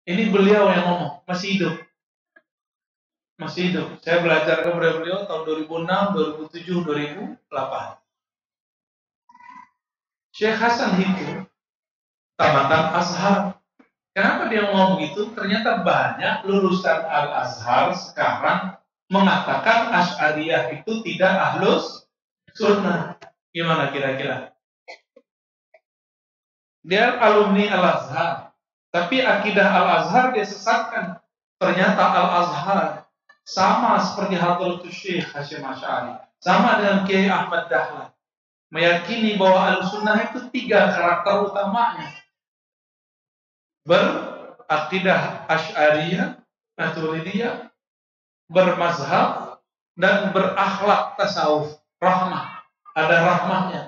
Ini beliau yang ngomong, masih hidup. Masih hidup. Saya belajar kepada beliau tahun 2006, 2007, 2008. Syekh Hasan itu tamatan Azhar. Kenapa dia ngomong begitu? Ternyata banyak lulusan Al-Azhar sekarang mengatakan Asy'ariyah itu tidak ahlus sunnah. Gimana kira-kira? Dia alumni Al-Azhar, tapi akidah Al-Azhar dia sesatkan. Ternyata Al-Azhar sama seperti Hadratus Syekh Hasyim Asy'ari, sama dengan Kiai Ahmad Dahlan, meyakini bahwa Al-Sunnah itu 3 karakter utamanya. Berakidah Asy'ariyah, Maturidiyah, bermazhab, dan berakhlak tasawuf, rahmah. Ada rahmahnya.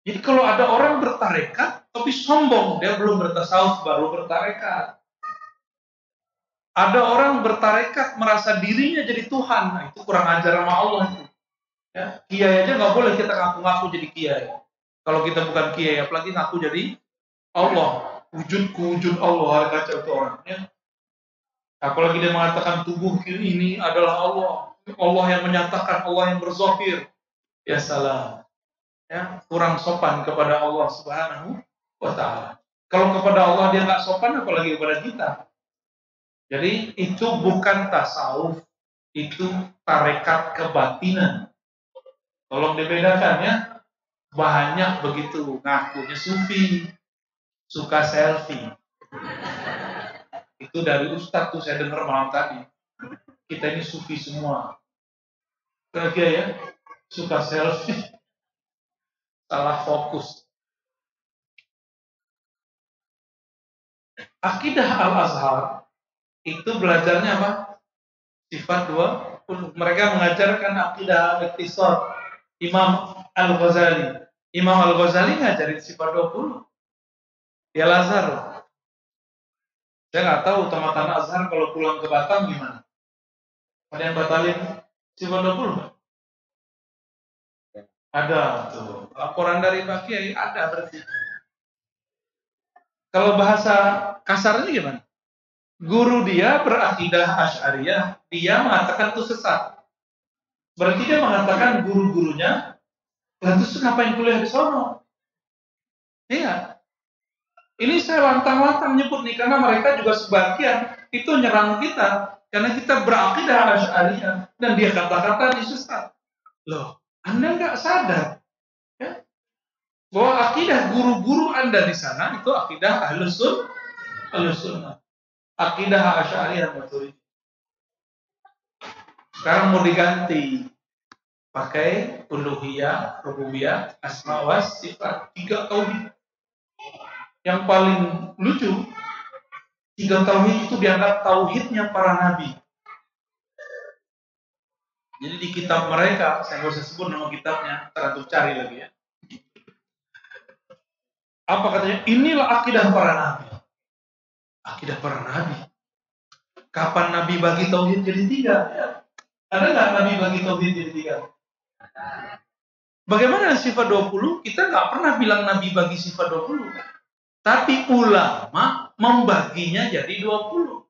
Jadi kalau ada orang bertarekat, tapi sombong, dia belum bertasawuf, baru bertarekat. Ada orang bertarekat, merasa dirinya jadi Tuhan, nah itu kurang ajar sama Allah itu. Ya, kiai aja nggak boleh kita ngaku-ngaku jadi kiai. Kalau kita bukan kiai, apalagi ngaku jadi Allah. Wujud Allah, kacau itu orang. Ya. Apalagi dia mengatakan tubuh ini adalah Allah. Allah yang menyatakan, Allah yang berzahir. Ya salah. Ya, kurang sopan kepada Allah Subhanahu wa ta'ala. Kalau kepada Allah dia nggak sopan, apalagi kepada kita. Jadi itu bukan tasawuf, itu tarekat kebatinan. Tolong dibedakan ya. Banyak begitu ngakunya sufi, suka selfie. Itu dari Ustadz tuh saya dengar malam tadi. Kita ini sufi semua. Kira-kira ya, suka selfie, salah fokus. Akidah Al-Azhar itu belajarnya apa? Sifat 20. Mereka mengajarkan akidah al-iqtisad. Imam Al-Ghazali. Imam Al-Ghazali ngajarin sifat 20. Di Al-Azhar. Saya nggak tahu tamatan Azhar kalau pulang ke Batam gimana. Ada yang batalin sifat 20? Ada tuh. Laporan dari Pak Kiai ada berarti. Kalau bahasa kasarnya gimana? Guru dia berakidah Asy'ariyah, dia mengatakan itu sesat. Berarti dia mengatakan guru-gurunya, lalu ngapain kuliah di sono? Iya. Ini saya lantang-lantang nyebut nih, karena mereka juga sebagian itu nyerang kita, karena kita berakidah Asy'ariyah, dan dia kata-kata ini sesat. Loh, Anda nggak sadar ya, bahwa akidah guru-guru Anda di sana itu akidah Ahlus Sunnah. Akidah Asy'ariyah Maturidiyah. Sekarang mau diganti pakai uluhiyah, rububiyah, asma wa sifat, 3 tauhid. Yang paling lucu, 3 tauhid itu dianggap tauhidnya para nabi. Jadi di kitab mereka, saya nggak usah sebut nama kitabnya, terlalu cari lagi ya. Apa katanya? Inilah akidah para nabi. Akidah para nabi. Kapan nabi bagi tauhid jadi 3? Ya. Ada nggak nabi bagi tauhid jadi 3? Bagaimana sifat 20? Kita nggak pernah bilang nabi bagi sifat 20. Tapi ulama membaginya jadi 20.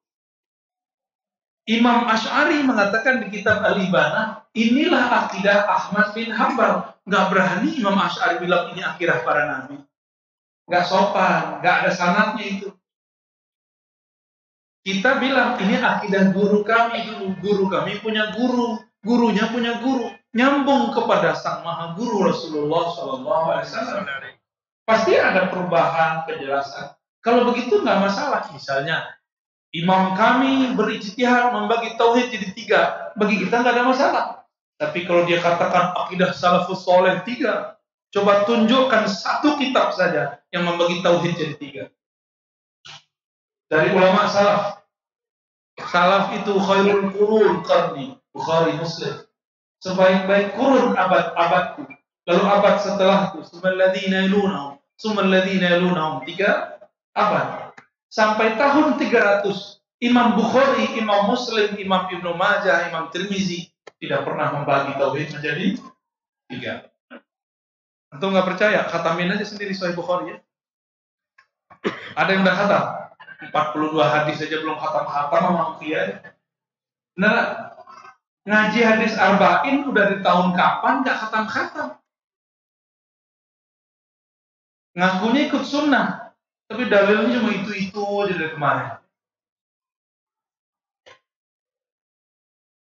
Imam Asy'ari mengatakan di kitab Al-Ibanah, inilah akidah Ahmad bin Hanbal. Nggak berani Imam Asy'ari bilang ini akidah para nabi. Nggak sopan, nggak ada sanadnya itu. Kita bilang ini akidah guru kami dulu. Guru kami punya guru, gurunya punya guru. Nyambung kepada sang maha guru Rasulullah SAW. Pasti ada perubahan, penjelasan. Kalau begitu nggak masalah. Misalnya, imam kami berijtihad membagi tauhid jadi 3. Bagi kita nggak ada masalah. Tapi kalau dia katakan akidah salafus soleh 3, coba tunjukkan 1 kitab saja yang membagi tauhid jadi 3. Dari ulama salaf. Salaf itu khairul qurun qarni, Bukhari Muslim. Sebaik-baik kurun abad-abadku. Lalu abad setelahku, sumalladzina yalunahum, sumalladzina yalunahum, 3 abad. Sampai tahun 300, Imam Bukhari, Imam Muslim, Imam Ibnu Majah, Imam Tirmizi tidak pernah membagi tauhid menjadi 3. Antum nggak percaya? Khatamin aja sendiri Sahih Bukhari ya. Ada yang udah khatam? 42 hadis saja belum khatam-khatam sama kiai. Benar, ngaji hadis arba'in udah di tahun kapan nggak khatam-khatam. Ngakunya ikut sunnah, tapi dalilnya cuma itu-itu aja dari kemarin.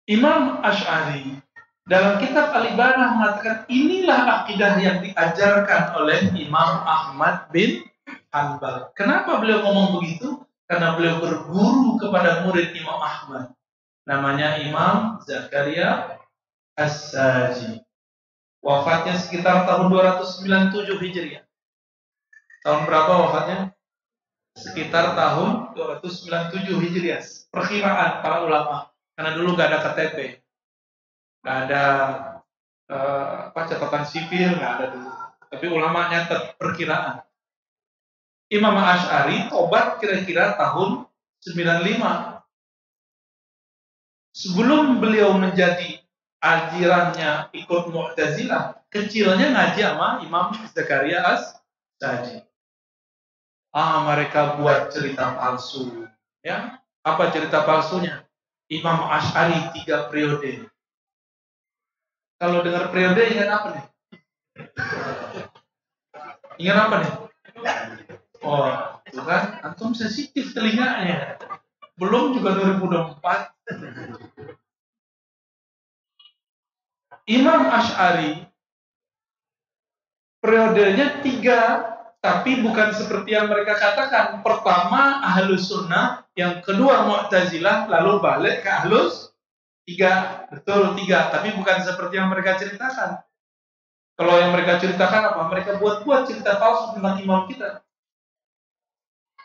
Imam Asy'ari dalam kitab Al-Ibanah mengatakan inilah akidah yang diajarkan oleh Imam Ahmad bin Hanbal. Kenapa beliau ngomong begitu? Karena beliau berguru kepada murid Imam Ahmad. Namanya Imam Zakaria As-Saji. Wafatnya sekitar tahun 297 Hijriah. Tahun berapa wafatnya? Sekitar tahun 297 Hijriah. Perkiraan para ulama. Karena dulu nggak ada KTP, nggak ada catatan sipil, nggak ada dulu. Tapi ulama nyatet perkiraan. Imam Asy'ari tobat kira-kira tahun 95. Sebelum beliau menjadi ajarannya ikut Mu'tazilah, kecilnya ngaji sama Imam Zakaria As-Saji. Mereka buat cerita palsu. Ya, apa cerita palsunya? Imam Asy'ari 3 periode. Kalau dengar periode ingat apa nih? Ingat apa nih? Oh, itu kan antum sensitif telinganya. Belum juga 2024. Imam Asy'ari periodenya 3, tapi bukan seperti yang mereka katakan. Pertama Ahlus Sunnah, yang kedua Mu'tazilah, lalu balik ke Ahlus 3. Betul 3, tapi bukan seperti yang mereka ceritakan. Kalau yang mereka ceritakan apa? Mereka buat-buat cerita palsu tentang imam kita.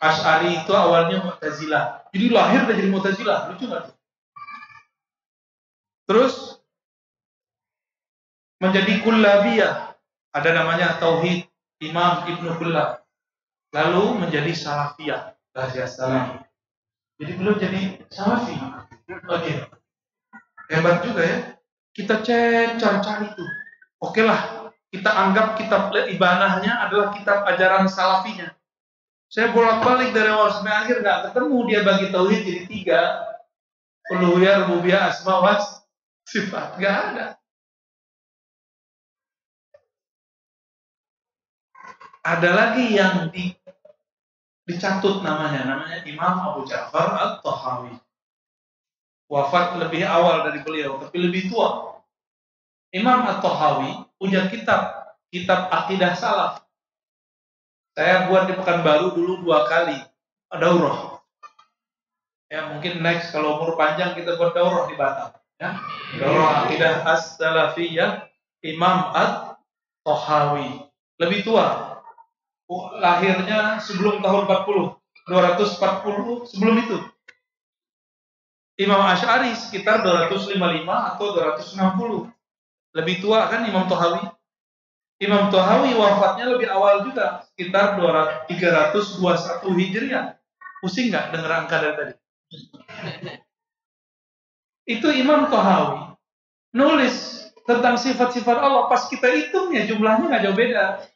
Asy'ari itu awalnya Mu'tazilah. Jadi lahir dan jadi Mu'tazilah. Lucu nggak tuh? Terus menjadi Kullabiyah. Ada namanya Tauhid Imam Ibnu Kullab. Lalu menjadi Salafiyah. Bahasa Salafi. Jadi belum jadi Salafi. Oke. Hebat juga ya. Kita cari tuh. Oke lah. Kita anggap kitab Ibanahnya adalah kitab ajaran Salafinya. Saya bolak-balik dari awal sampai akhir nggak ketemu dia bagi tauhid jadi 3. Uluhiyah, rububiyah, asma wa sifat. Nggak ada. Ada lagi yang dicatut namanya Imam Abu Ja'far At-Tahawi. Wafat lebih awal dari beliau, tapi lebih tua. Imam At-Tahawi punya kitab akidah salaf. Saya buat di Pekanbaru dulu 2 kali daurah. Ya mungkin next kalau umur panjang kita buat daurah di Batam. Ya. Daurah akidah as-salafiyah Imam At-Tahawi. Lebih tua. Lahirnya sebelum tahun 40. 240 sebelum itu. Imam Asy'ari sekitar 255 atau 260. Lebih tua kan Imam Tahawi. Imam Tahawi wafatnya lebih awal juga, sekitar 321 Hijriah. Pusing nggak dengar angka dari tadi? Itu Imam Tahawi nulis tentang sifat-sifat Allah. Pas kita hitung ya jumlahnya nggak jauh beda.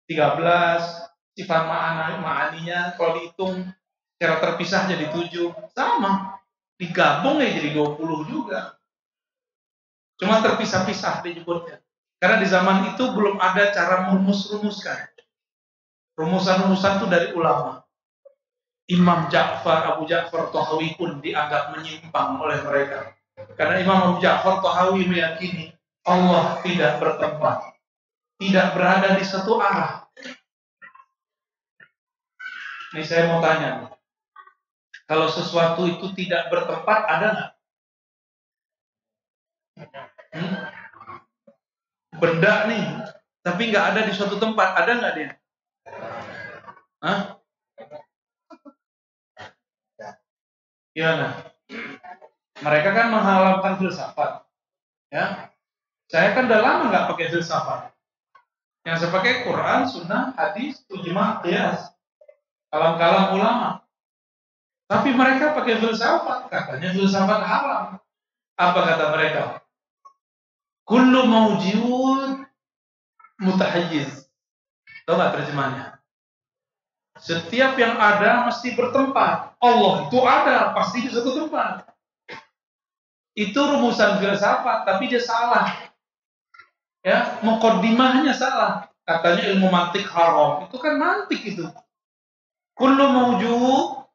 13 sifat ma'aninya kalau dihitung secara terpisah jadi 7. Sama. Digabung ya jadi 20 juga. Cuma terpisah-pisah disebutnya. Karena di zaman itu belum ada cara merumuskan. Rumusan-rumusan itu dari ulama. Imam Abu Ja'far Tahawi pun dianggap menyimpang oleh mereka. Karena Imam Abu Ja'far Tahawi meyakini Allah tidak bertempat. Tidak berada di satu arah. Ini saya mau tanya. Kalau sesuatu itu tidak bertempat, ada nggak? Benda nih, tapi nggak ada di suatu tempat, ada nggak dia? Hah? Gimana? Mereka kan menghalalkan filsafat, ya. Saya kan udah lama nggak pakai filsafat. Yang saya pakai Quran, Sunnah, Hadis, Ijma', Qiyas, kalam-kalam ulama. Tapi mereka pakai filsafat, katanya filsafat haram. Apa kata mereka? Kullu mawjud mutahayyiz. Tahu nggak terjemahannya? Setiap yang ada mesti bertempat. Allah itu ada, pasti di satu tempat. Itu rumusan filsafat, tapi dia salah. Ya, muqaddimahnya salah. Katanya ilmu mantik haram. Itu kan mantik itu. Kullu mawjud,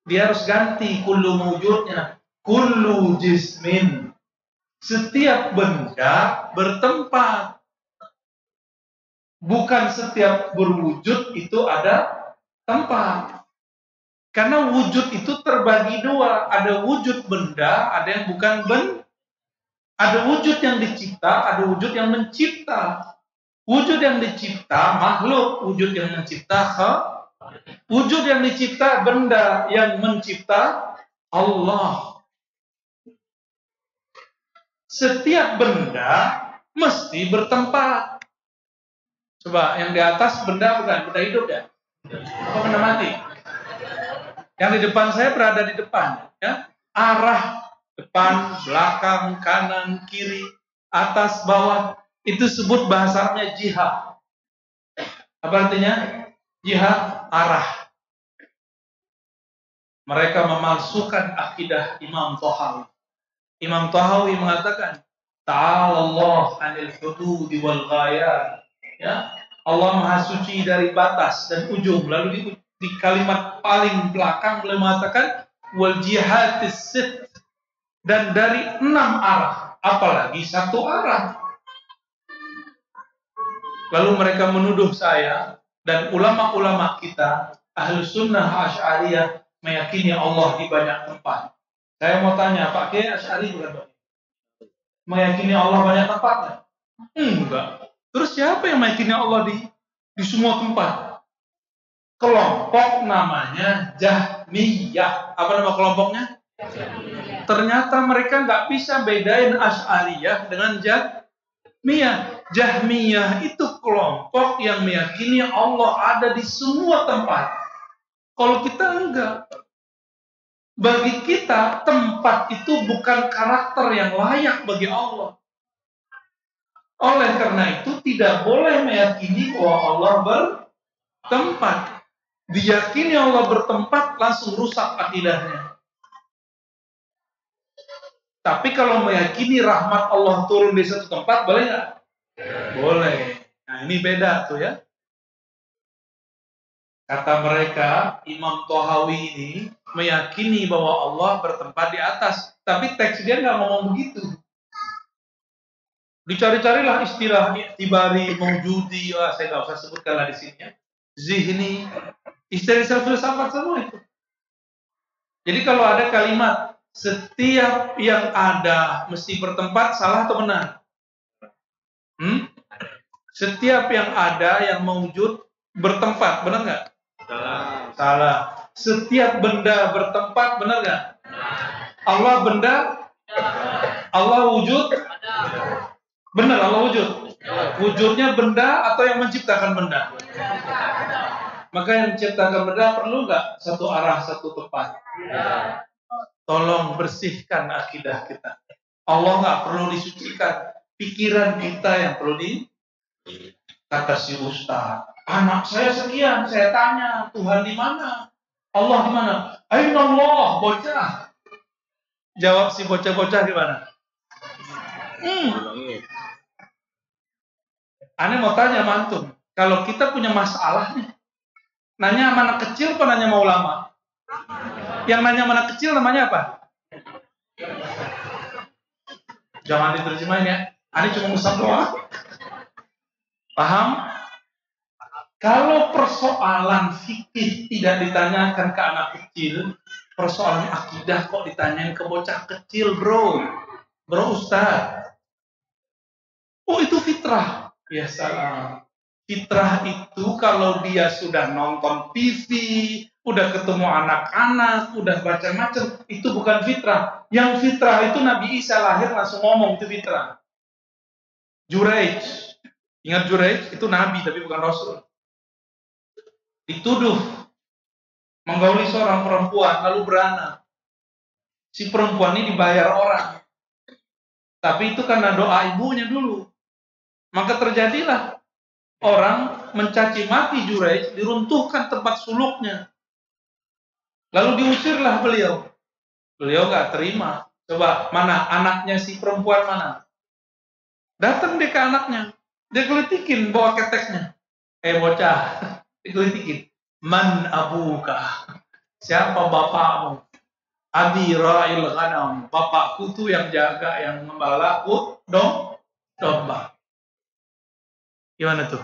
dia harus ganti kullu mawjudnya. Kullu jismin. Setiap benda bertempat. Bukan setiap berwujud itu ada tempat. Karena wujud itu terbagi dua. Ada wujud benda, ada yang bukan benda. Ada wujud yang dicipta, ada wujud yang mencipta. Wujud yang dicipta makhluk, wujud yang mencipta wujud yang dicipta benda, yang mencipta Allah. Setiap benda mesti bertempat. Coba yang di atas benda bukan benda hidup ya? Apa benda mati? Yang di depan saya berada di depan, ya. Arah depan, belakang, kanan, kiri, atas, bawah, itu sebut bahasanya jihad. Apa artinya? Jihad arah. Mereka memalsukan akidah Imam Tahawi. Imam Tahawi mengatakan, Ta'ala Allah 'anil hududi wal ghayat. Ya, Allah Maha Suci dari batas dan ujung. Lalu di kalimat paling belakang beliau mengatakan wal jihadis sit, dan dari 6 arah, apalagi 1 arah. Lalu mereka menuduh saya dan ulama-ulama kita Ahlus Sunnah Asy'ariyah meyakini Allah di banyak tempat. Saya mau tanya, Pak Kiai Asy'ari bukan? Meyakini Allah banyak tempat? Enggak. Terus siapa yang meyakini Allah di semua tempat? Kelompok namanya Jahmiyah. Apa nama kelompoknya? Jahmiyah. Ternyata mereka nggak bisa bedain Asy'ariyah dengan Jahmiyah. Jahmiyah itu kelompok yang meyakini Allah ada di semua tempat. Kalau kita enggak. Bagi kita, tempat itu bukan karakter yang layak bagi Allah. Oleh karena itu tidak boleh meyakini bahwa Allah bertempat. Diyakini Allah bertempat langsung rusak akidahnya. Tapi kalau meyakini rahmat Allah turun di satu tempat, boleh nggak? Boleh. Nah ini beda tuh ya. Kata mereka, Imam Tahawi ini meyakini bahwa Allah bertempat di atas. Tapi teks dia nggak ngomong begitu. Dicari-carilah istilah i'tibari, maujudi, saya nggak usah sebutkan lah di sini ya. Zihni, istilah filsafat semua itu. Jadi kalau ada kalimat setiap yang ada mesti bertempat, salah atau benar? Setiap yang ada yang mewujud bertempat, benar nggak? Salah. Setiap benda bertempat, benar nggak? Allah benda, Allah wujud. Benar, Allah wujud. Wujudnya benda atau yang menciptakan benda? Maka yang menciptakan benda perlu nggak satu arah, satu tempat? Tolong bersihkan akidah kita. Allah nggak perlu disucikan. Pikiran kita yang perlu kata si Ustaz. Anak saya sekian, saya tanya, Tuhan di mana? Allah di mana? Aina Allah, bocah. Jawab si bocah-bocah gimana? Aneh mau tanya mantum, kalau kita punya masalah nih, nanya sama anak kecil apa nanya sama ulama? Yang nanya sama anak kecil namanya apa? Jangan diterjemahin ya. Aneh cuma ngusap doang. Paham? Kalau persoalan fikih tidak ditanyakan ke anak kecil, persoalan akidah kok ditanyain ke bocah kecil, bro Ustaz. Oh itu fitrah. Ya salah. Fitrah itu kalau dia sudah nonton TV, udah ketemu anak-anak, udah baca macam, itu bukan fitrah. Yang fitrah itu Nabi Isa lahir langsung ngomong, itu fitrah. Juraij. Ingat Juraij? Itu Nabi tapi bukan Rasul. Dituduh menggauli seorang perempuan lalu beranak. Si perempuan ini dibayar orang. Tapi itu karena doa ibunya dulu. Maka terjadilah orang mencaci maki Juraij, diruntuhkan tempat suluknya. Lalu diusirlah beliau. Beliau nggak terima. Coba, mana anaknya si perempuan mana? Datang dia ke anaknya. Dia gelitikin bawa keteknya. Bocah, digelitikin. Man abuka? Siapa bapakmu? Abi ra'il ghanam. Bapakku tuh yang jaga, yang gembala domba. Gimana tuh?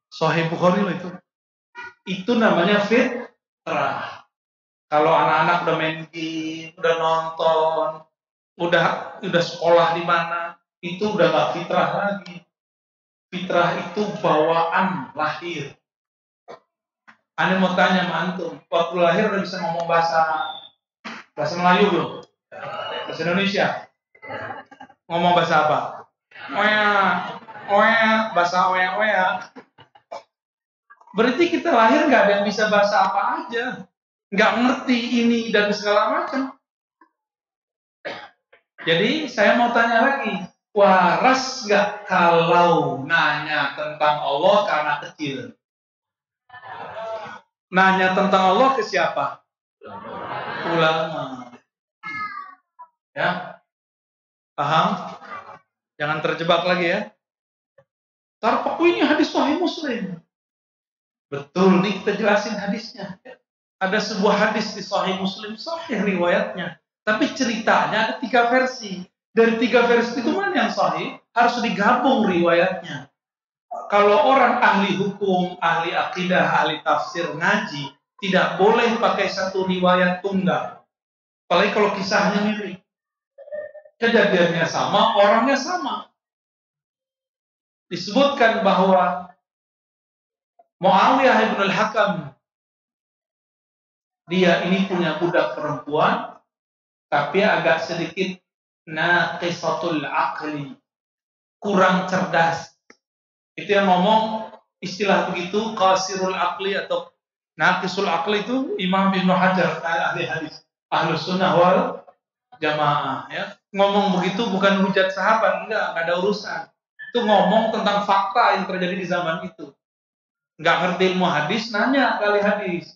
Sahih Bukhari itu. Itu namanya fitrah. Kalau anak-anak udah main game, udah nonton, udah sekolah di mana, itu udah gak fitrah lagi. Fitrah itu bawaan lahir. Ane mau tanya sama antum, waktu lahir udah bisa ngomong bahasa Melayu belum? Bahasa Indonesia? Ngomong bahasa apa? Oya, bahasa oya. Berarti kita lahir nggak ada yang bisa bahasa apa aja, nggak ngerti ini dan segala macam. Jadi saya mau tanya lagi, waras nggak kalau nanya tentang Allah karena kecil? Nanya tentang Allah ke siapa? Ulama. Ya, paham? Jangan terjebak lagi ya. Tarpaku ini hadis Sahih Muslim. Betul, nih kita jelasin hadisnya. Ada sebuah hadis di Sahih Muslim, sahih riwayatnya. Tapi ceritanya ada 3 versi. Dari 3 versi itu mana yang sahih? Harus digabung riwayatnya. Kalau orang ahli hukum, ahli akidah, ahli tafsir, ngaji, tidak boleh pakai satu riwayat tunggal. Apalagi kalau kisahnya mirip. Kejadiannya sama, orangnya sama. Disebutkan bahwa Muawiyah ibn al-Hakam, dia ini punya budak perempuan, tapi agak sedikit naqisatul aqli, kurang cerdas. Itu yang ngomong istilah begitu, qasirul aqli atau naqisul aqli itu Imam Ibnu Hajar, ahli hadis, Ahlus Sunnah wal Jamaah, ya. Ngomong begitu bukan hujat sahabat, enggak ada urusan. Itu ngomong tentang fakta yang terjadi di zaman itu. Enggak ngerti ilmu hadis, nanya kali hadis.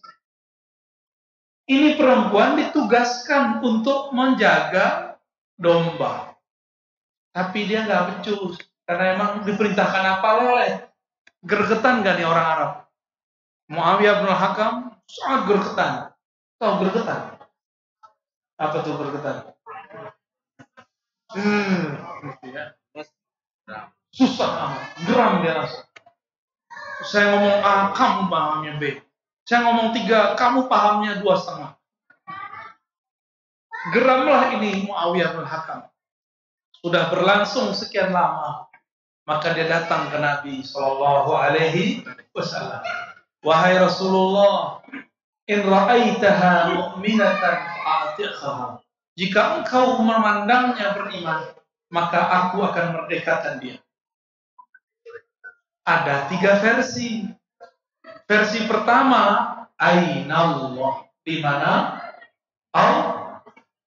Ini perempuan ditugaskan untuk menjaga domba. Tapi dia nggak becus. Karena emang diperintahkan apa oleh. Gergetan gak nih orang Arab? Muawiyah bin Hakam sangat gergetan. Tahu gergetan? Apa tuh gergetan? Susah amat. Geram dia langsung. Saya ngomong A, kamu pahamnya B. Saya ngomong 3, kamu pahamnya 2,5. Geramlah ini Muawiyah bin Hakam. Sudah berlangsung sekian lama, maka dia datang ke Nabi Shallallahu Alaihi Wasallam. Wahai Rasulullah, in ra'aitaha mu'minatan fa'atiqha. Jika engkau memandangnya beriman, maka aku akan merdekakan dia. Ada 3 versi. Versi pertama, Ainallah, di mana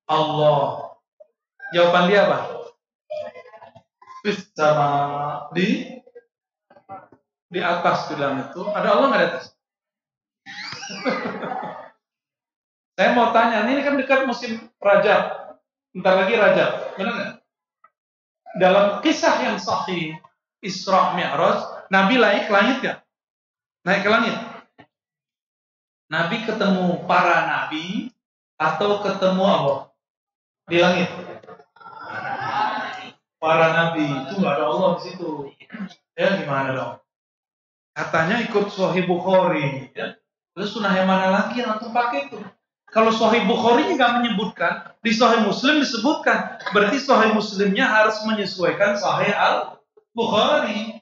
Allah. Jawaban dia apa? Sama di atas bilang itu. Ada Allah nggak di atas? Saya mau tanya, ini kan dekat musim Rajab. Bentar lagi Rajab, benar nggak? Dalam kisah yang sahih Isra Mi'raj, Nabi naik ke langit ya? Naik ke langit. Nabi ketemu para nabi atau ketemu Allah di langit? Para nabi itu nggak ada Allah di situ. Ya gimana dong? Katanya ikut Sahih Bukhari. Ya? Terus sunnah yang mana lagi yang antum pakai itu? Kalau Sahih Bukhari nggak menyebutkan, di Sahih Muslim disebutkan. Berarti Sahih Muslimnya harus menyesuaikan Sahih Al-Bukhari.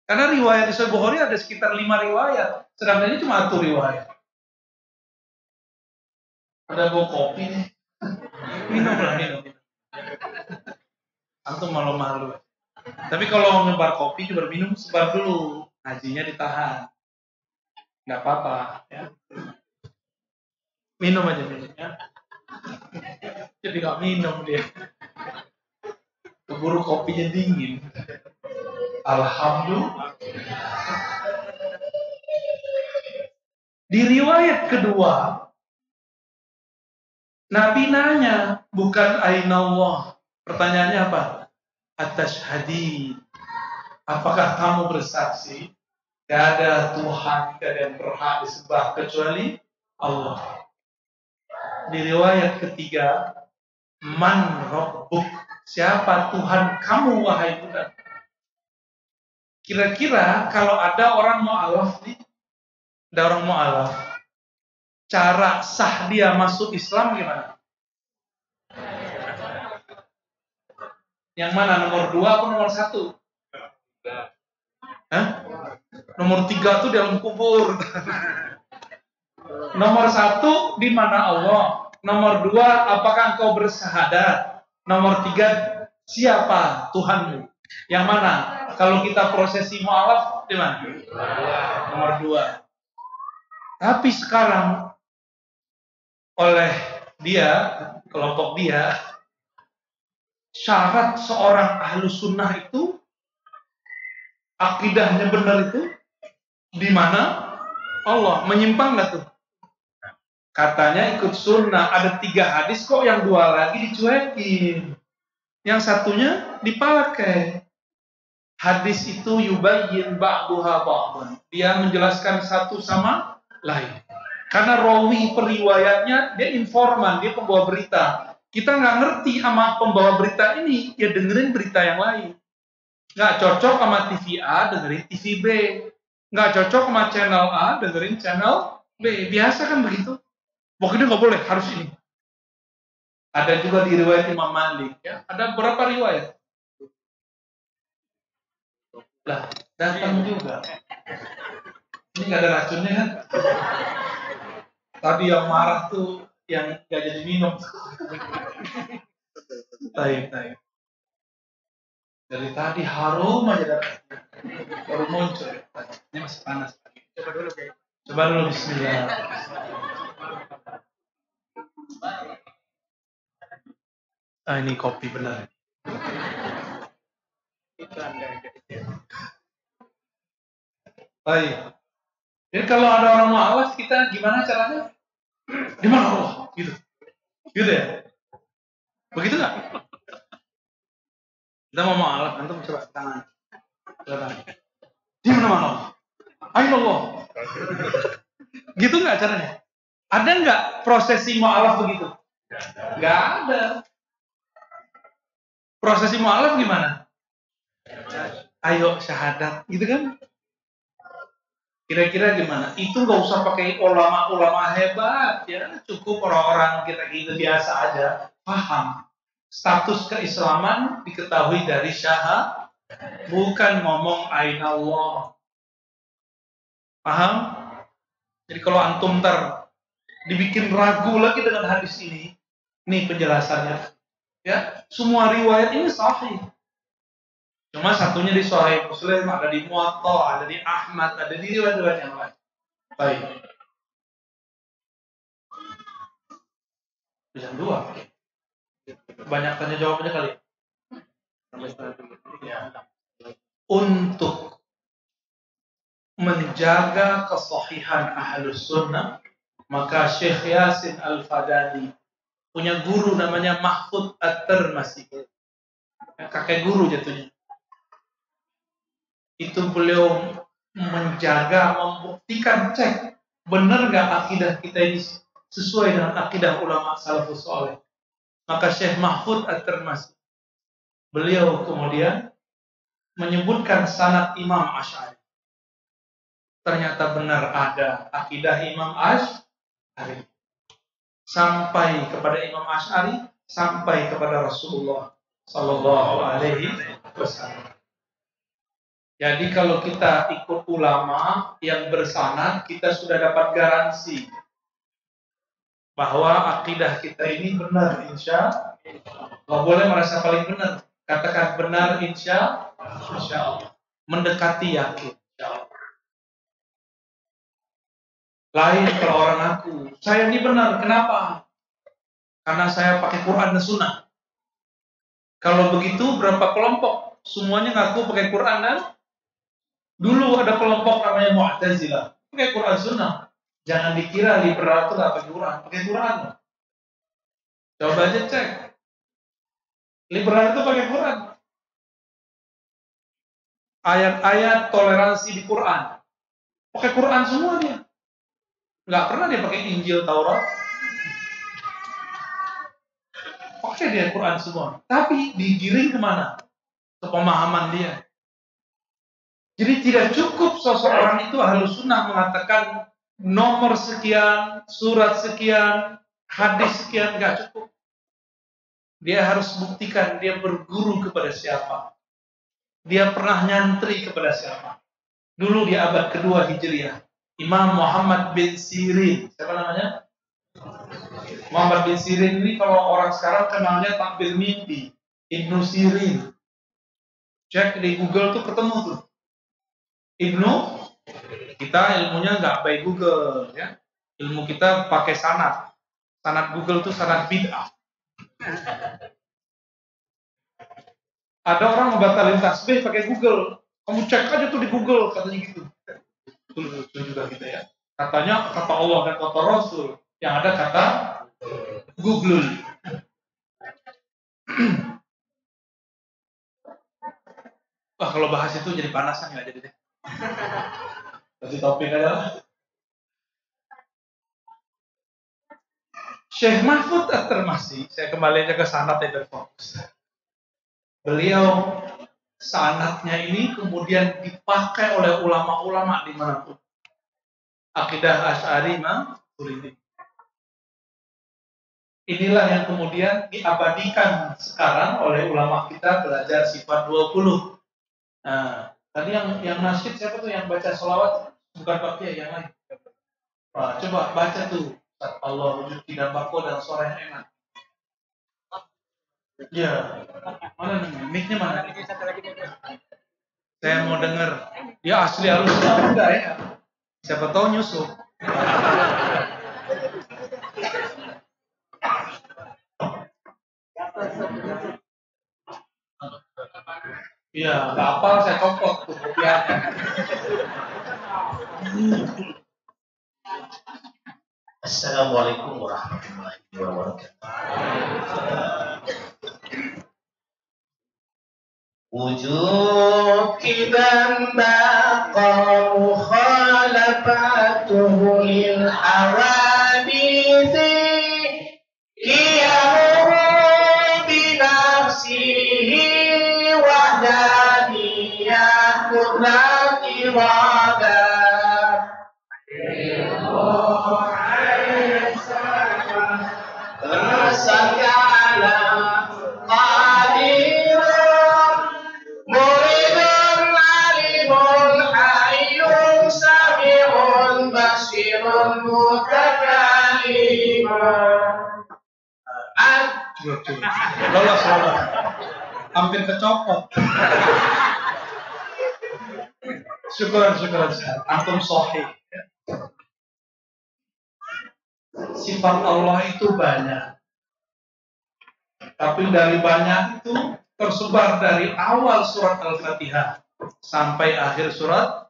Karena riwayat di Sahih Bukhari ada sekitar 5 riwayat. Sedangkan ini cuma 1 riwayat. Ada bau kopi nih. Minum. Antum malu-malu. Tapi kalau nyebar kopi, coba minum, sebar dulu. Ngajinya ditahan. Nggak apa-apa. Ya. Minum aja ya. Jadi nggak minum dia. Keburu kopinya dingin. Alhamdulillah. Di riwayat kedua, Nabi nanya, bukan Aina Allah. Pertanyaannya apa? Atashhadi. Apakah kamu bersaksi? Gak ada Tuhan, gak ada yang berhak disembah kecuali Allah. Di riwayat ketiga, Man Rabbuk. Siapa Tuhan kamu, wahai budak? Kira-kira kalau ada orang mu'alaf nih, ada orang mu'alaf, cara sah dia masuk Islam gimana? Yang mana? Nomor 2 atau nomor 1? Hah? Nomor 3 tuh dalam kubur. Nomor 1, di mana Allah? Nomor 2, apakah engkau bersahadat? Nomor 3, siapa Tuhanmu? Yang mana? Kalau kita prosesi mu'alaf, di mana? Nomor 2. Tapi sekarang oleh dia, kelompok dia, syarat seorang ahlu sunnah itu, akidahnya benar itu, di mana Allah. Menyimpang nggak tuh? Katanya ikut sunnah, ada 3 hadis kok, yang 2 lagi dicuekin, yang satunya dipakai. Hadis itu yubayyin ba'duha ba'dan. Dia menjelaskan satu sama lain. Karena rawi periwayatnya, dia informan, dia pembawa berita. Kita nggak ngerti sama pembawa berita ini, ya dengerin berita yang lain. Nggak cocok sama TV A, dengerin TV B. Nggak cocok sama channel A, dengerin channel B. Biasa kan begitu. Pokoknya nggak boleh, harus ini. Ada juga di riwayat Imam Malik. Ya. Ada berapa riwayat? Lah, datang juga. Ini nggak ada racunnya kan? Tadi yang marah tuh yang nggak jadi minum. Taib. Dari tadi harum aja baru muncul. Ini masih panas. Coba dulu bismillah. Ini kopi benar. Baik. Jadi kalau ada orang mu'alaf, kita gimana caranya? Di mana Allah? Gitu ya? Begitu nggak? Kita mau mu'alaf, antum coba tangan. Di mana Allah? Ayo Allah. Gitu nggak caranya? Ada nggak prosesi mu'alaf begitu? Nggak ada. Prosesi mu'alaf gimana? Ayo syahadat, gitu kan? Kira-kira gimana? Itu nggak usah pakai ulama-ulama hebat, ya cukup orang-orang kita biasa aja paham. Status keislaman diketahui dari syahadat, bukan ngomong aina Allah. Paham? Jadi kalau antum dibikin ragu lagi dengan hadis ini penjelasannya. Ya, semua riwayat ini sahih. Cuma satunya di Sahih Muslim, ada di Muwatta, ada di Ahmad, ada di riwayat-riwayat yang lain. Baik. Bisa 2. Banyak tanya jawabnya kali. Untuk menjaga kesahihan Ahlus Sunnah, maka Syekh Yasin Al-Fadani punya guru namanya Mahfud At-Tirmidzi. Kakek guru jatuhnya. Itu beliau menjaga, membuktikan, cek benar nggak akidah kita ini sesuai dengan akidah ulama salafus saleh. Maka Syekh Mahfud At-Tirmidzi, beliau kemudian menyebutkan sanad Imam Asy'ari. Ternyata benar ada akidah Imam Asy'ari sampai kepada Imam Asy'ari, sampai kepada Rasulullah Sallallahu Alaihi Wasallam. Jadi kalau kita ikut ulama yang bersanad, kita sudah dapat garansi bahwa akidah kita ini benar, insya Allah. Nggak boleh merasa paling benar. Katakan benar, insya Allah. Mendekati yakin, insya Allah. Lain kalau orang ngaku, saya ini benar. Kenapa? Karena saya pakai Quran dan Sunnah. Kalau begitu berapa kelompok? Semuanya ngaku pakai Quran dan dulu ada kelompok namanya Mu'tazilah, pakai Quran Sunnah. Jangan dikira liberal itu nggak pakai Quran. Pakai Quran loh. Coba aja cek. Liberal itu pakai Quran. Ayat-ayat toleransi di Quran. Pakai Quran semua dia. Nggak pernah dia pakai Injil, Taurat. Pakai dia Quran semua. Tapi digiring kemana? Ke pemahaman dia. Jadi tidak cukup seseorang itu Ahlus Sunnah mengatakan nomor sekian, surat sekian, hadis sekian, nggak cukup. Dia harus buktikan dia berguru kepada siapa. Dia pernah nyantri kepada siapa. Dulu di abad kedua Hijriah, Imam Muhammad bin Sirin. Siapa namanya? Muhammad bin Sirin ini kalau orang sekarang kenalnya tampil mimpi. Ibnu Sirin. Cek di Google tuh ketemu tuh. Ibnu, kita ilmunya nggak by Google ya. Ilmu kita pakai sanad. Sanad Google tuh sanad bid'ah. Ada orang ngebatalin tasbih pakai Google. Kamu cek aja tuh di Google, katanya gitu. Itu juga kita ya. Katanya kata Allah dan kata Rasul. Yang ada kata Google. Wah, kalau bahas itu jadi panasan nggak jadi deh. Kasih topik aja lah. Syekh Mahfud At-Tirmidzi, saya kembali aja ke sanad yang berfokus. Beliau sanadnya ini kemudian dipakai oleh ulama-ulama dimanapun. Akidah Asy'ari Maturidi. Inilah yang kemudian diabadikan sekarang oleh ulama kita belajar sifat 20. Nah, tadi yang nasyid siapa tuh yang baca sholawat? Bukan Pak Kiai, yang lain. Wah, coba baca tuh. Allah wujud tidak bako dan suara yang enak. Ya, mana nih? Mic-nya mana? Saya mau denger. Dia asli halus apa enggak ya? Siapa tahu nyusup. Iya, nggak apa, saya copot tuh kopiannya. Assalamualaikum warahmatullahi wabarakatuh. Wujud kiban baqa mukhalafatuhu lil hawadisi qiyamuhu binafsihi wahdaniyah qudrat iradah. Segala qadirun muridun alimun hayyun sami'un basirun mutakallimun. Lolos. Hampir kecopot. Syukuran. Antum sahih. Sifat Allah itu banyak. Tapi dari banyak itu tersebar dari awal surat Al-Fatihah sampai akhir surat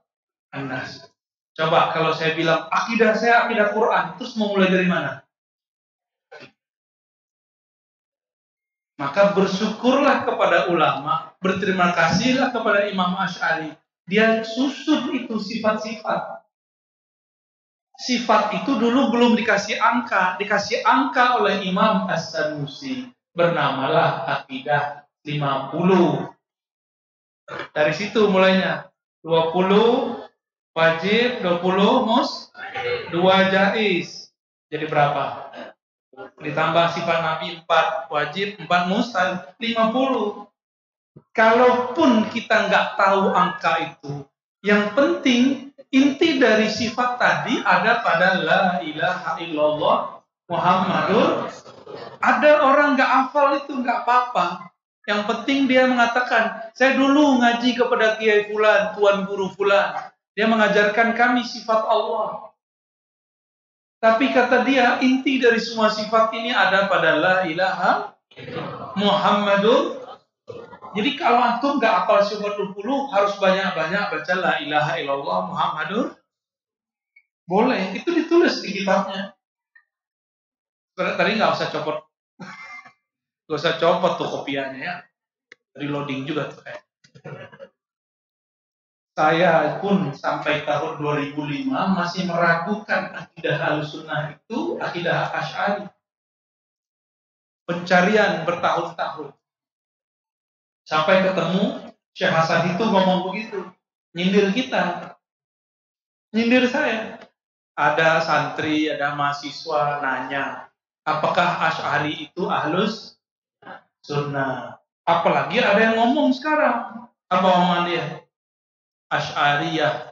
An-Nas. Coba kalau saya bilang akidah saya akidah Quran, terus mau mulai dari mana? Maka bersyukurlah kepada ulama, berterima kasihlah kepada Imam Asy'ari. Dia susun itu sifat-sifat. Sifat itu dulu belum dikasih angka oleh Imam As-Sanusi. Bernamalah Aqidah 50. Dari situ mulainya. 20 wajib, 20 2 jaiz. Jadi berapa? Ditambah sifat Nabi 4 wajib, 4 mustahil, 50. Kalaupun kita nggak tahu angka itu, yang penting inti dari sifat tadi ada pada la ilaha illallah Muhammadur. Ada orang nggak hafal itu nggak apa-apa. Yang penting dia mengatakan, saya dulu ngaji kepada Kiai Fulan, Tuan Guru Fulan. Dia mengajarkan kami sifat Allah. Tapi kata dia, inti dari semua sifat ini ada pada la ilaha Muhammadur. Jadi kalau antum nggak hafal sifat 20, harus banyak-banyak baca la ilaha illallah Muhammadur. Boleh, itu ditulis di kitabnya. Tadi nggak usah copot tuh kopiannya ya. Reloading juga tuh kayak. Saya pun sampai tahun 2005 masih meragukan akidah Ahlussunnah itu akidah Asy'ari. Pencarian bertahun-tahun. Sampai ketemu Syekh Hasan itu ngomong begitu. Nyindir kita. Nyindir saya. Ada santri, ada mahasiswa nanya, apakah Asy'ari itu Ahlus Sunnah? Apalagi ada yang ngomong sekarang. Apa omongan dia? Asy'ariyah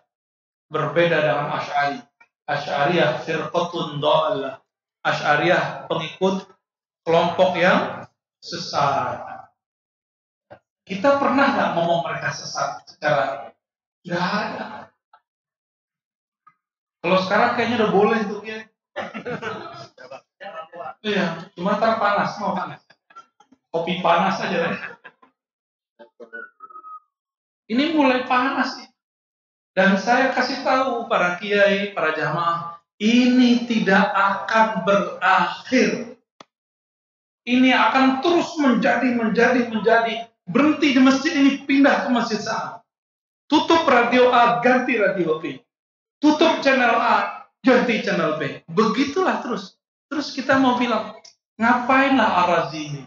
berbeda dengan Asy'ari. Asy'ariyah firqatun dhalah. Asy'ariyah pengikut kelompok yang sesat. Kita pernah nggak ngomong mereka sesat secara nggak ada. Kalau sekarang kayaknya udah boleh tuh ya. Iya, cuma ntar panas, mau panas. Kopi panas aja lah. Ini mulai panas nih. Dan saya kasih tahu para kiai, para jamaah, ini tidak akan berakhir. Ini akan terus menjadi. Berhenti di masjid ini, pindah ke masjid sana. Tutup radio A, ganti radio B. Tutup channel A, ganti channel B. Begitulah terus. Terus kita mau bilang, ngapainlah Ar-Razi ini?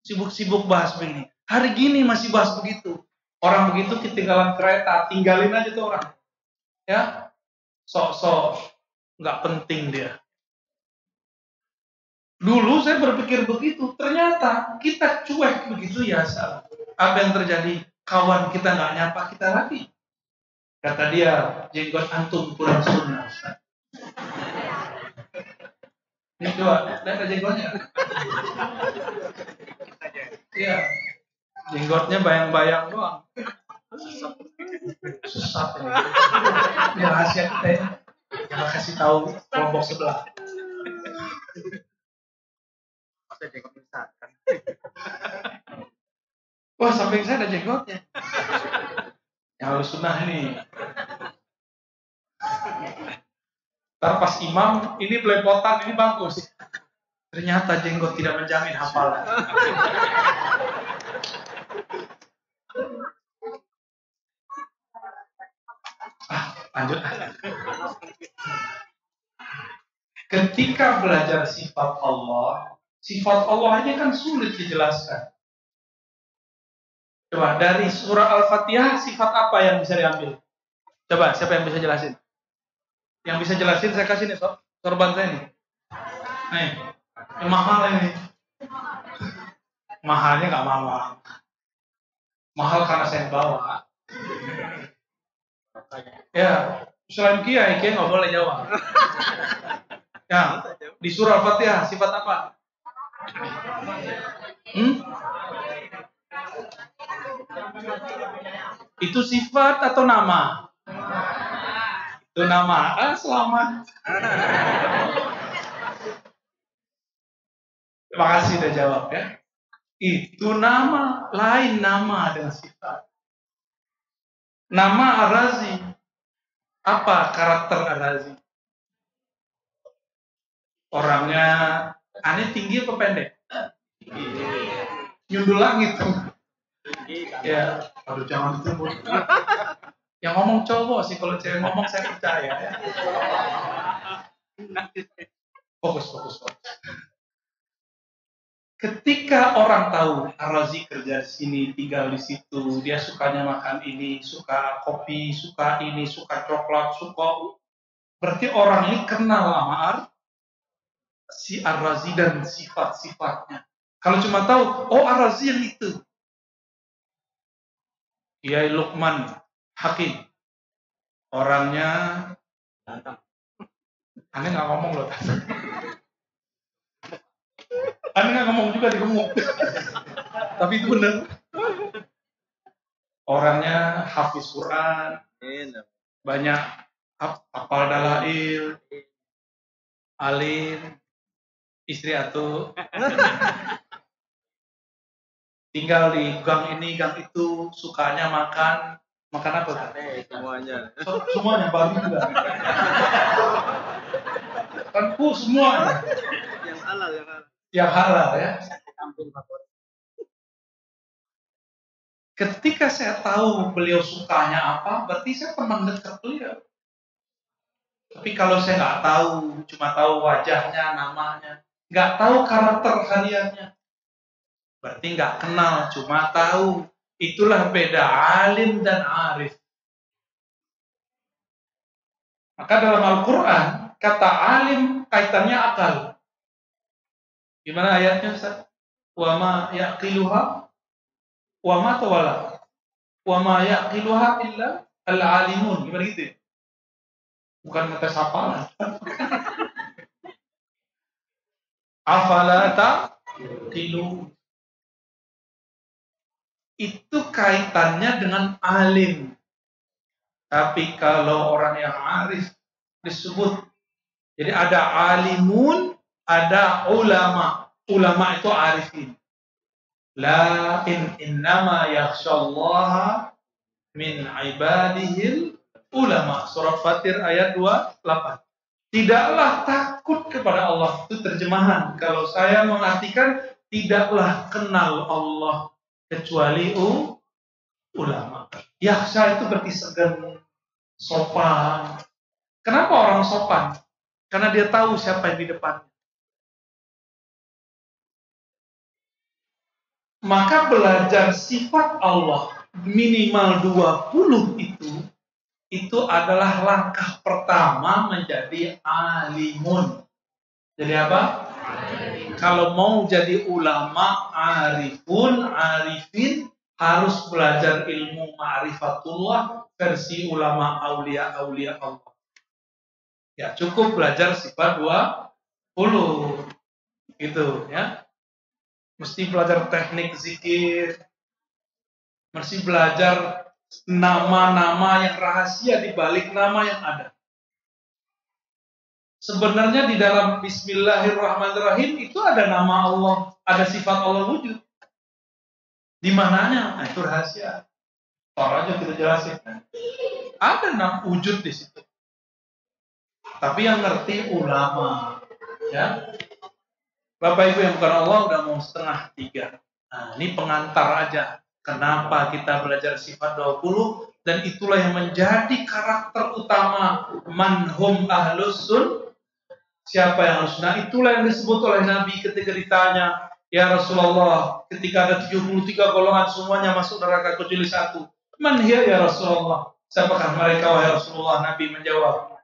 Sibuk-sibuk bahas begini. Hari gini masih bahas begitu. Orang begitu ketinggalan kereta, tinggalin aja tuh orang. Ya, sok-sok nggak penting dia. Dulu saya berpikir begitu, ternyata kita cuek begitu ya salah. Apa yang terjadi? Kawan kita nggak nyapa kita lagi. Kata dia, jenggot antum kurang sunnah. Ini coba, lihat jenggotnya. Iya, jenggotnya bayang-bayang doang. Sesat ini. Ini rahasia kita ya. Jangan kasih tahu kelompok sebelah. Masa jenggot misalkan. Wah, samping saya ada jenggotnya. Yang Ahlussunnah ini. Ntar pas imam, ini belepotan, ini bagus. Ternyata jenggot tidak menjamin hafalan. Lanjut. Ketika belajar sifat Allah ini kan sulit dijelaskan. Coba dari surah Al-Fatihah sifat apa yang bisa diambil? Coba siapa yang bisa jelasin? Yang bisa jelasin saya kasih nih sorban saya nih. Nih, yang mahal ini. Mahalnya nggak mahal. Mahal karena saya bawa. Ya, selain kiai nggak boleh jawab. Ya, di surah Al-Fatihah sifat apa? Itu sifat atau nama? Itu nama. Selamat. Terima kasih udah jawab ya. Itu nama, lain nama dengan sifat. Nama Ar-Razi. Apa karakter Ar-Razi? Orangnya aneh tinggi apa pendek? Nyundul langit tuh. Ya, aduh jangan ditunggu. Yang ngomong cowok sih, kalau cewek ngomong saya percaya ya. Fokus. Ketika orang tahu Ar-Razi kerja di sini, tinggal di situ, dia sukanya makan ini, suka kopi, suka ini, suka coklat, berarti orang ini kenal sama si Ar-Razi dan sifat-sifatnya. Kalau cuma tahu, oh Ar-Razi yang itu. Kiai Luqman Hakim. Orangnya aneh nggak ngomong loh. Aneh nggak ngomong juga di gemuk. Tapi itu benar. Orangnya hafiz Quran. Banyak hafal dalail. Alim. Istri atuh. Tinggal di gang ini, gang itu, sukanya makan Makan apa? Semuanya. Semuanya, babi juga. Kan semuanya. Yang halal, Yang halal ya. Ketika saya tahu beliau sukanya apa, berarti saya teman dekat beliau. Tapi kalau saya nggak tahu, cuma tahu wajahnya, namanya, nggak tahu karakter hariannya, berarti nggak kenal, cuma tahu. Itulah beda alim dan arif. Maka dalam Al-Quran, kata alim kaitannya akal. Gimana ayatnya, Ustaz? Wa ma yaqiluha wa ma tawala. Wa ma yaqiluha illa al-alimun. Gimana gitu? Bukan ngetes hafalan. Afala taqilu. Itu kaitannya dengan alim. Tapi kalau orang yang arif disebut, jadi ada alimun, ada ulama. Ulama itu arifin. La innama yakhshallaha min ibadihil ulama. Surat Fatir ayat 28. Tidaklah takut kepada Allah. Itu terjemahan. Kalau saya mengartikan, tidaklah kenal Allah kecuali ulama. Yakhsha itu berarti segan, sopan. Kenapa orang sopan? Karena dia tahu siapa yang di depannya. Maka belajar sifat Allah minimal 20 itu adalah langkah pertama menjadi alimun. Jadi apa? Kalau mau jadi ulama, arifin, harus belajar ilmu ma'rifatullah versi ulama aulia Allah. Ya, cukup belajar sifat 20. Gitu ya. Mesti belajar teknik zikir, mesti belajar nama-nama yang rahasia di balik nama yang ada. Sebenarnya di dalam Bismillahirrahmanirrahim itu ada nama Allah, ada sifat Allah wujud. Di mananya? Nah, itu rahasia. Tor aja kita jelasin. Ada nama wujud di situ. Tapi yang ngerti ulama, ya. Bapak Ibu yang bukan Allah udah mau 2:30. Nah, ini pengantar aja. Kenapa kita belajar sifat 20 dan itulah yang menjadi karakter utama manhum ahlus sun. Siapa yang ahlus sunnah? Itulah yang disebut oleh Nabi ketika ditanya, ya Rasulullah, ketika ada 73 golongan semuanya masuk neraka kecuali satu. Man hiya ya Rasulullah? Siapakah mereka wahai Rasulullah? Nabi menjawab,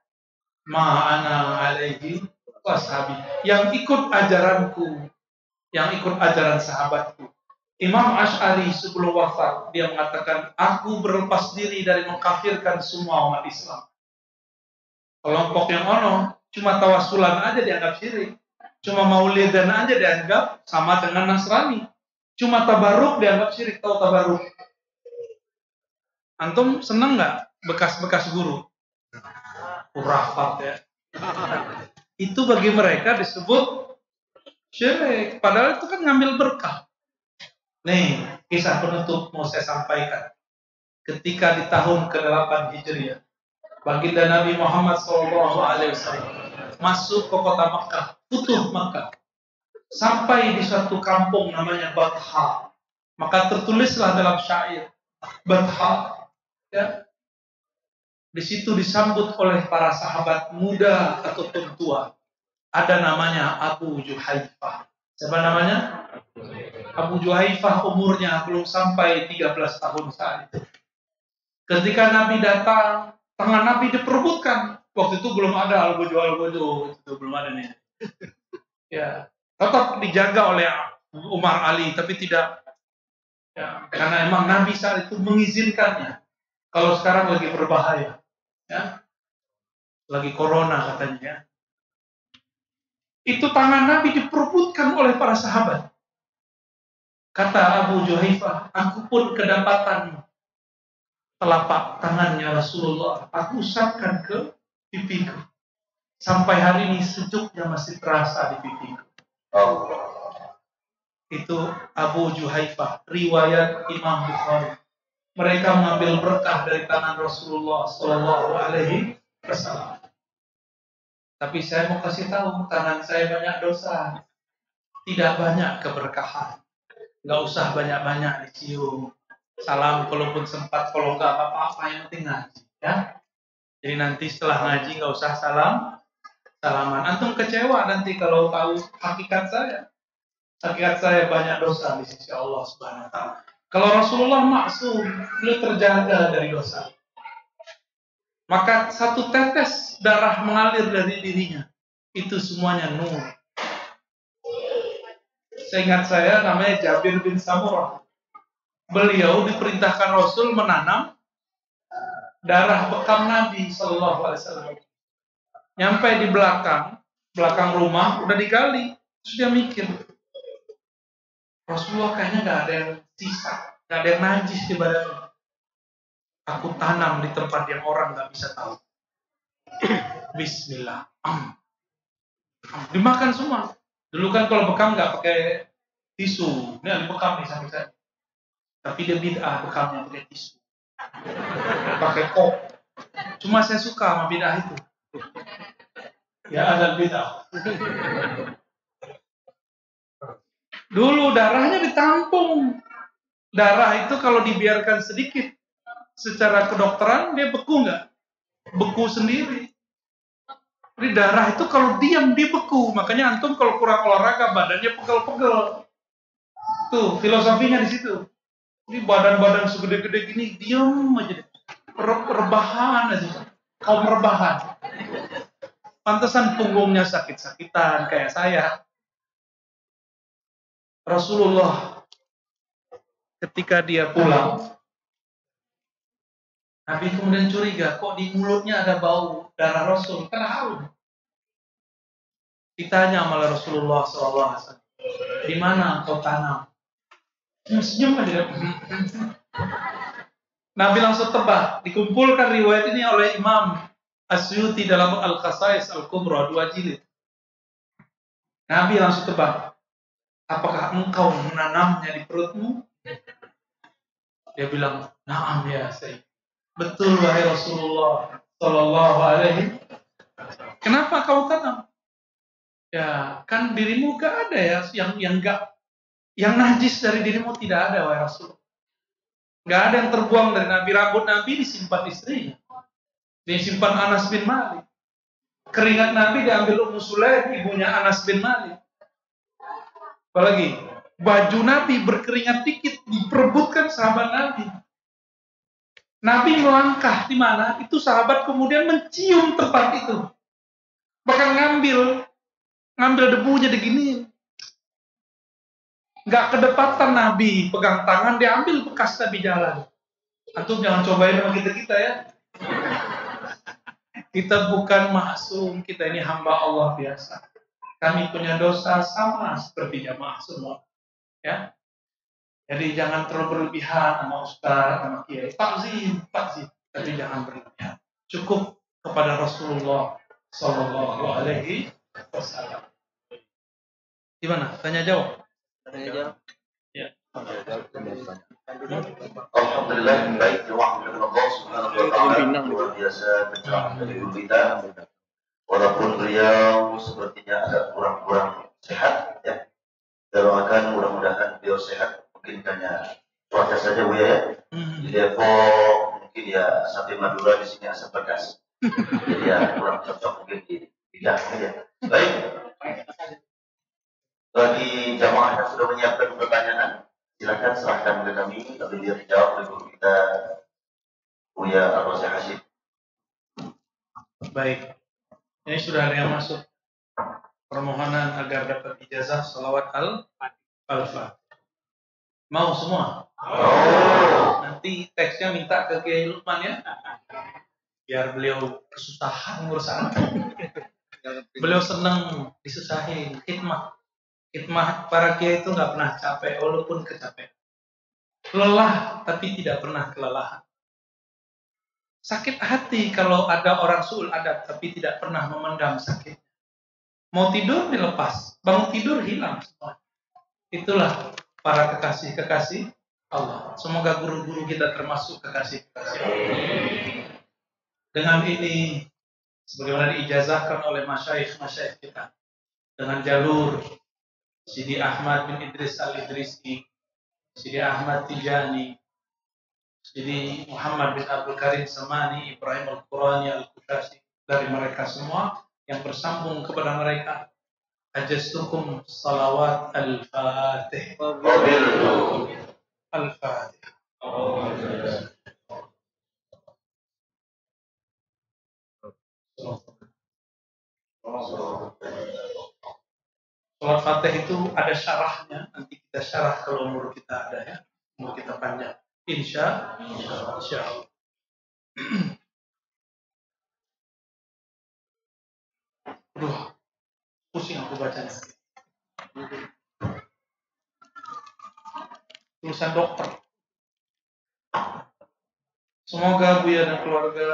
ma'ana alaihi washabi, yang ikut ajaranku, yang ikut ajaran sahabatku. Imam Asy'ari sebelum wafat dia mengatakan, aku berlepas diri dari mengkafirkan semua umat Islam. Kelompok yang ono cuma tawasulan aja dianggap syirik, cuma maulidan aja dianggap sama dengan Nasrani, cuma tabaruk dianggap syirik. Tahu tabaruk? Antum seneng nggak bekas-bekas guru? Urafat ya. Itu bagi mereka disebut syirik. Padahal itu kan ngambil berkah. Nih, kisah penutup mau saya sampaikan. Ketika di tahun ke-8 Hijriah, baginda Nabi Muhammad SAW masuk ke kota Makkah, futuh Makkah. Sampai di suatu kampung namanya Batha. Maka tertulislah dalam syair Batha. Ya. Di situ disambut oleh para sahabat muda ataupun tua. Ada namanya Abu Juhaifah. Siapa namanya? Abu Juhaifah umurnya belum sampai 13 tahun saat itu. Ketika Nabi datang, tangan Nabi diperebutkan. Waktu itu belum ada al-bojo, itu belum ada nih. Ya, tetap dijaga oleh Umar Ali, tapi tidak. Ya, karena emang Nabi saat itu mengizinkannya. Kalau sekarang lagi berbahaya, ya, lagi corona katanya. Ya. Itu tangan Nabi diperebutkan oleh para sahabat. Kata Abu Juhaifah, aku pun kedapatan telapak tangannya Rasulullah. Aku usapkan ke pipiku. Sampai hari ini sejuknya masih terasa di pipiku. Itu Abu Juhaifah, riwayat Imam Bukhari. mereka mengambil berkah dari tangan Rasulullah Shallallahu Alaihi Wasallam. Tapi saya mau kasih tahu, tangan saya banyak dosa, tidak banyak keberkahan. Nggak usah banyak-banyak dicium. Salam kalaupun sempat, kalau nggak apa-apa, yang penting ngaji, ya. Jadi nanti setelah ngaji nggak usah salaman. Antum kecewa nanti kalau tahu hakikat saya. Hakikat saya banyak dosa di sisi Allah Subhanahu Wa Taala. Kalau Rasulullah maksum, beliau terjaga dari dosa. Maka satu tetes darah mengalir dari dirinya, itu semuanya nur. Seingat saya namanya Jabir bin Samurah. Beliau diperintahkan Rasul menanam darah bekam Nabi Sallallahu Alaihi Wasallam. Nyampe di belakang rumah udah digali. Terus dia mikir, Rasulullah kayaknya nggak ada yang sisa, nggak ada yang najis di badannya. Aku tanam di tempat yang orang nggak bisa tahu. Bismillah. Dimakan semua. Dulu kan kalau bekam nggak pakai tisu. Ini ada bekam nih sampai saya. Tapi dia bid'ah bekamnya pakai tisu. Pakai kop. Cuma saya suka sama bid'ah itu. Ya ada bid'ah. Dulu darahnya ditampung. Darah itu kalau dibiarkan sedikit secara kedokteran dia beku nggak? Beku sendiri. Jadi darah itu kalau diam dia beku. Makanya antum kalau kurang olahraga badannya pegel-pegel. Tuh filosofinya di situ. Ini badan-badan segede-gede gini diam aja. Rebahan aja. Kaum rebahan. Pantesan punggungnya sakit-sakitan kayak saya. Rasulullah ketika dia pulang, Nabi kemudian curiga, kok di mulutnya ada bau darah Rasul, kan harum. Ditanya malah Rasulullah SAW, di mana kau tanam? Senyum aja. Nabi langsung tebak. Dikumpulkan riwayat ini oleh Imam Asyuti dalam Al-Qasais Al-Kubra 2 jilid. Nabi langsung tebak. Apakah engkau menanamnya di perutmu? Dia bilang, "Na'am ya Sayyid." Betul wahai Rasulullah Sallallahu Alaihi. Kenapa kau tanam? Ya, kan dirimu gak ada ya yang najis dari dirimu tidak ada wahai Rasul. Gak ada yang terbuang dari Nabi. Rambut Nabi disimpan istrinya. Disimpan Anas bin Malik. Keringat Nabi diambil Ummu Sulaim, ibunya Anas bin Malik. Apalagi baju Nabi berkeringat dikit diperebutkan sahabat Nabi. Nabi melangkah di mana, itu sahabat kemudian mencium tempat itu. Bahkan ngambil debunya diginiin. Gak kedepatan Nabi pegang tangan, diambil bekas Nabi jalan. Antum jangan cobain sama kita ya. Kita bukan maksum, kita ini hamba Allah biasa. Kami punya dosa sama seperti jamaah semua. Ya. Jadi jangan terlalu berlebihan sama ustaz, sama kiai. Takzim. Tapi jangan berlebihan. Cukup kepada Rasulullah Sallallahu Alaihi Wasallam. Gimana? Tanya jawab. Ya. Alhamdulillah, baik. Terima kasih Allah Subhanahu Wa Taala luar biasa pencerahan dari guru kita. Walaupun beliau sepertinya agak kurang sehat, ya. Doakan mudah-mudahan beliau sehat. Mungkin hanya cuaca saja Bu ya. Di Depok mungkin ya sampai Madura di sini asap pedas. Jadi ya kurang cocok mungkin di bidangnya ya. Baik. Bagi jamaah yang sudah menyiapkan pertanyaan, silakan serahkan ke kami, lalu dia dijawab oleh guru kita Buya Ar-Rasyid Hashim. Baik. Ini sudah ada yang masuk permohonan agar dapat ijazah salawat al-Fatihah. Mau semua? Nanti teksnya minta ke Kiai Lukman ya. Biar beliau kesusahan ngurus anak. Beliau senang disusahin, khidmah para kiai itu nggak pernah capek walaupun kecapean. Lelah tapi tidak pernah kelelahan. Sakit hati kalau ada orang suul adab tapi tidak pernah memendam sakit. Mau tidur dilepas, bangun tidur hilang semua. Itulah para kekasih-kekasih Allah. Semoga guru-guru kita termasuk kekasih-kekasih Allah. Dengan ini, sebagaimana diijazahkan oleh masyayikh kita, dengan jalur Sidi Ahmad bin Idris Al-Idrisi, Sidi Ahmad Tijani, Sidi Muhammad bin Abdul Karim Samani, Ibrahim Al-Qurani Al-Kushasi, dari mereka semua yang bersambung kepada mereka, ajastukum salawat al-fatih. Al-fatih. Salat Fatih itu ada syarahnya, nanti kita syarah kalau umur kita ada ya, umur kita panjang. Insya Allah. Aduh, pusing aku bacanya. Tulisan dokter. Semoga Buya dan keluarga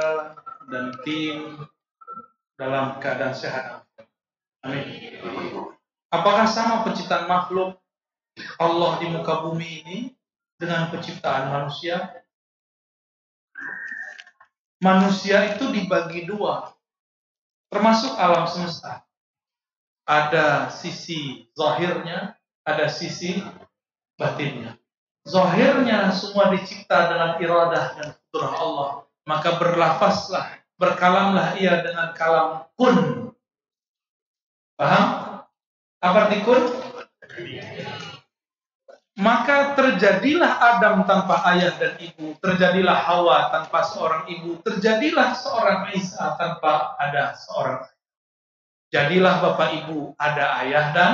dan tim dalam keadaan sehat. Amin. Apakah sama penciptaan makhluk Allah di muka bumi ini dengan penciptaan manusia? Manusia itu dibagi dua, termasuk alam semesta. Ada sisi zahirnya, ada sisi batinnya. Zahirnya semua dicipta dengan iradah dan fitrah Allah. Maka berlafazlah, berkalamlah ia dengan kalam kun. Paham? Apa arti kun? Maka terjadilah Adam tanpa ayah dan ibu, terjadilah Hawa tanpa seorang ibu, terjadilah seorang Isa tanpa ada seorang ayah. Jadilah bapak ibu, ada ayah dan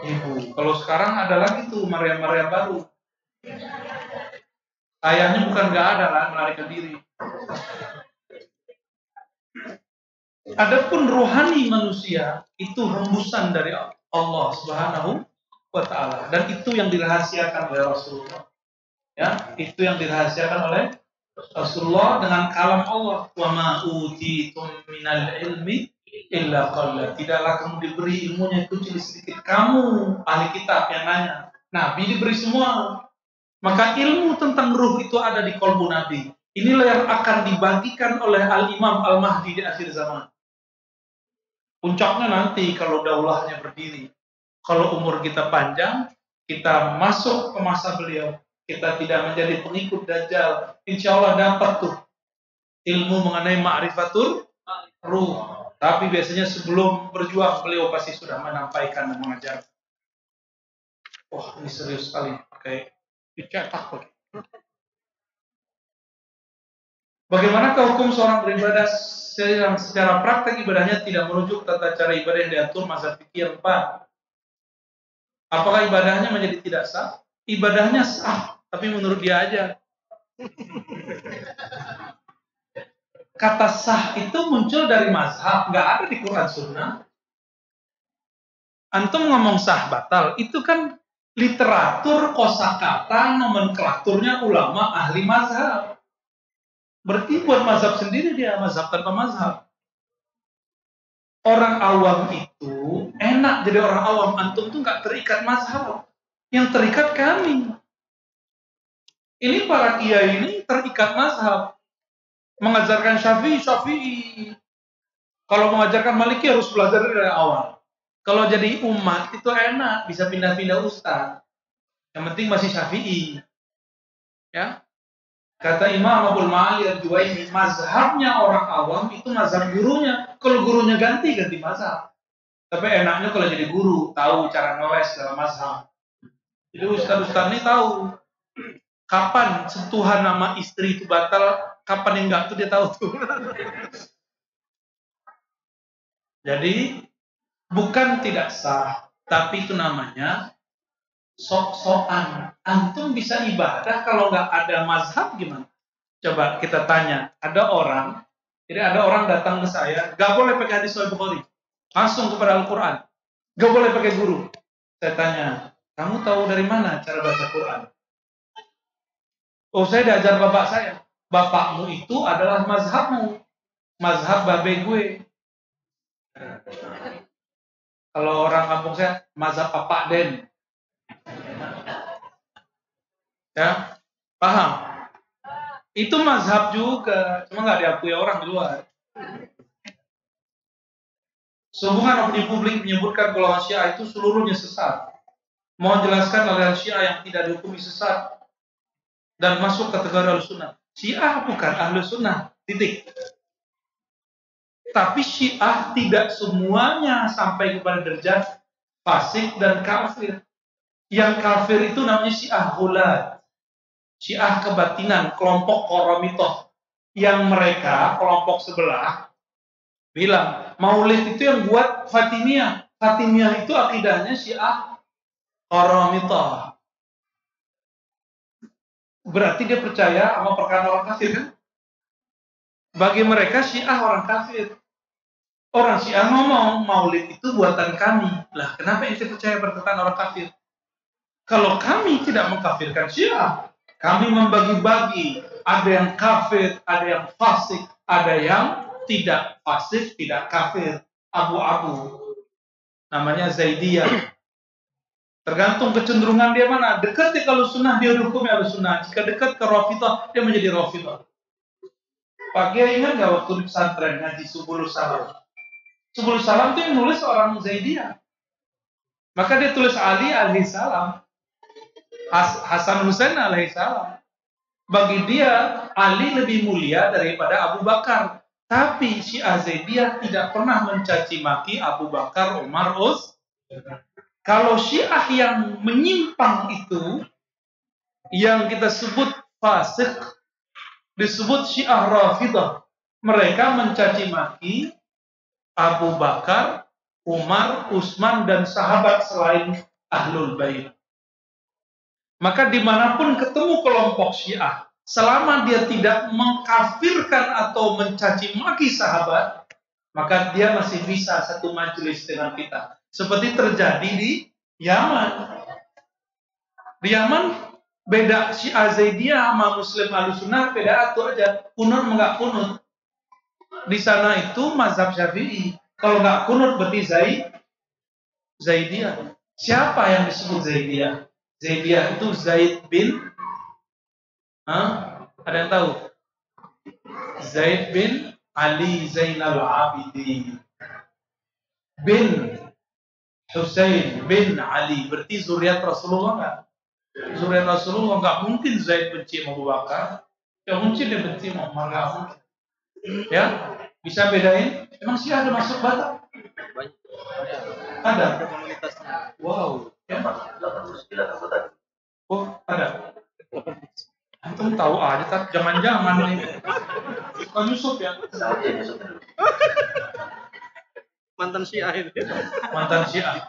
ibu. Kalau sekarang ada lagi tuh Maria baru. Ayahnya bukan nggak ada lah, melarikan diri. Adapun rohani manusia itu hembusan dari Allah Subhanahu wa Ta'ala, dan itu yang dirahasiakan oleh Rasulullah. Ya, itu yang dirahasiakan oleh Rasulullah dengan kalam Allah. Wa ma utitum minal ilmi illa qalla. Tidaklah kamu diberi ilmunya kecuali sedikit. Kamu ahli kitab yang nanya. Nabi diberi semua. Maka ilmu tentang ruh itu ada di qalbu Nabi. Inilah yang akan dibagikan oleh Al-Imam Al-Mahdi di akhir zaman. Puncaknya nanti kalau daulahnya berdiri. Kalau umur kita panjang, kita masuk ke masa beliau. Kita tidak menjadi pengikut Dajjal. Insya Allah dapat tuh ilmu mengenai ma'rifatul ruh. Tapi biasanya sebelum berjuang, beliau pasti sudah menampaikan dan mengajar. Wah, ini serius sekali. Pakai dicetak pakai. Bagaimanakah hukum seorang beribadah yang secara praktek ibadahnya tidak merujuk tata cara ibadah yang diatur mazhab fikih 4? Apakah ibadahnya menjadi tidak sah? Ibadahnya sah, tapi menurut dia aja. Kata sah itu muncul dari mazhab, nggak ada di Quran Sunnah. Antum ngomong sah batal, itu kan literatur, kosakata, nomenklaturnya ulama ahli mazhab. Berarti buat mazhab sendiri dia, mazhab tanpa mazhab. Orang awam itu enak jadi orang awam. Antum tuh nggak terikat mazhab. Yang terikat kami. Ini para kiai ini terikat mazhab. Mengajarkan Syafi'i. Kalau mengajarkan Maliki harus belajar dari awal. Kalau jadi umat itu enak, bisa pindah-pindah ustaz. Yang penting masih Syafi'i. Ya. Kata Imam Abdul Ma'ali Al-Juwaini, mazhabnya orang awam itu mazhab gurunya. Kalau gurunya ganti mazhab. Tapi enaknya kalau jadi guru, tahu cara ngeles dalam mazhab. Jadi ustaz-ustaz ini tahu kapan sentuhan nama istri itu batal, kapan yang enggak tuh dia tahu tuh. Jadi bukan tidak sah, tapi itu namanya sok-sokan. Antum bisa ibadah kalau nggak ada mazhab gimana? Coba kita tanya. Ada orang datang ke saya, nggak boleh pakai hadis Sahih Bukhari, langsung kepada Al-Quran, nggak boleh pakai guru. Saya tanya, kamu tahu dari mana cara baca Quran? Oh, saya diajar bapak saya. Bapakmu itu adalah mazhabmu, mazhab babe gue. Kalau orang kampung saya, mazhab Pak Den. Ya, paham? Itu mazhab juga, cuma nggak diakui orang di luar. Sehubungan opini publik menyebutkan golongan Syiah itu seluruhnya sesat. Mohon jelaskan aliran Syiah yang tidak dihukumi sesat dan masuk kategori Ahlussunnah. Syiah bukan Ahlussunnah, titik. Tapi Syiah tidak semuanya sampai kepada derajat fasik dan kafir. Yang kafir itu namanya Syiah Ghulat, Syiah kebatinan, kelompok Qoromitoh. Yang mereka, kelompok sebelah, bilang Maulid itu yang buat Fatimiyah. Fatimiyah itu akidahnya Syiah Qoromitoh. Berarti dia percaya sama perkataan orang kafir kan? Bagi mereka Syiah orang kafir. Orang Syiah ngomong Maulid itu buatan kami. Lah, kenapa ente percaya perkataan orang kafir? Kalau kami tidak mengkafirkan Syiah, kami membagi-bagi. Ada yang kafir, ada yang fasik, ada yang tidak fasik, tidak kafir. Abu-abu. Namanya Zaidiyah. Tergantung kecenderungan dia mana. Dekat ke Ahlussunnah, dia hukumnya Ahlussunnah. Jika dekat ke Rafidhah, dia menjadi Rafidhah. Pak Kiai ingat nggak waktu di pesantren ngaji Subulus Salam? Subulus Salam itu yang nulis orang Zaidiyah. Maka dia tulis Ali alaihissalam, Hasan Husain alaihissalam. Bagi dia Ali lebih mulia daripada Abu Bakar. Tapi Syiah Zaidiyah tidak pernah mencaci maki Abu Bakar, Umar, Kalau Syiah yang menyimpang itu, yang kita sebut fasik, disebut Syiah Rafidhah. Mereka mencaci maki Abu Bakar, Umar, Utsman, dan sahabat selain Ahlul Bait. Maka dimanapun ketemu kelompok Syiah, selama dia tidak mengkafirkan atau mencaci maki sahabat, maka dia masih bisa satu majelis dengan kita. Seperti terjadi di Yaman. Di Yaman beda Syiah Zaidiyah sama Muslim Ahlussunnah, beda itu aja. Kunut enggak kunut. Di sana itu mazhab Syafi'i. Kalau nggak kunut berarti Zaidiyah. Siapa yang disebut Zaidiyah? Zaidiyah itu Zaid bin, ada yang tahu? Zaid bin Ali Zainal Abidin bin Husain bin Ali. Berarti zuriat Rasulullah nggak? Zuriat Rasulullah. Nggak mungkin Zaid benci Abu Bakar. Nggak mungkin dia benci Umar. Nggak mungkin. Ya, bisa bedain? Emang sih ada masuk Batak? Ada komunitasnya. Wow. Ya. Oh, ada. Antum tahu aja, tak jangan-jangan nih. Bukan Yusuf ya? Mantan Syiah itu. Mantan Syiah.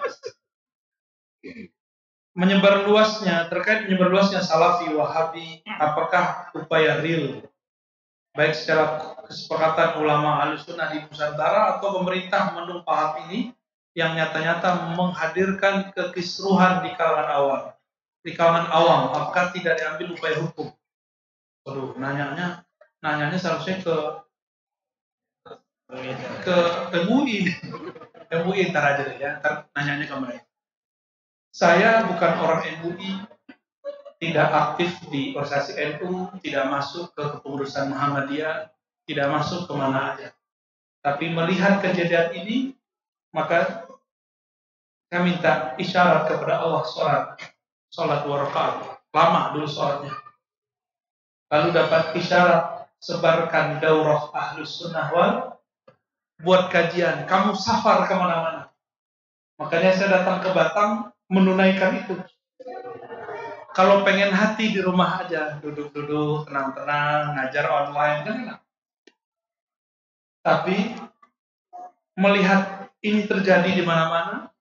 Menyebar luasnya, terkait menyebar luasnya Salafi, Wahabi, apakah upaya real? Baik secara kesepakatan ulama Ahlussunnah di Nusantara atau pemerintah menumpah ini yang nyata-nyata menghadirkan kekisruhan di kalangan awam. Di kalangan awam, apakah tidak diambil upaya hukum? Waduh, nanyanya seharusnya ke MUI. MUI ntar aja deh ya, ntar nanyanya ke mereka. Saya bukan orang MUI, tidak aktif di organisasi NU, tidak masuk ke kepengurusan Muhammadiyah, tidak masuk kemana aja. Tapi melihat kejadian ini, maka saya minta isyarat kepada Allah, sholat 2 rakaat, lama dulu sholatnya. Lalu dapat isyarat, sebarkan daurah Ahlussunnah wal, buat kajian, kamu safar kemana-mana. Makanya saya datang ke Batam menunaikan itu. Kalau pengen hati di rumah aja, duduk-duduk, tenang-tenang, ngajar online, kan enak. Tapi melihat ini terjadi di mana-mana,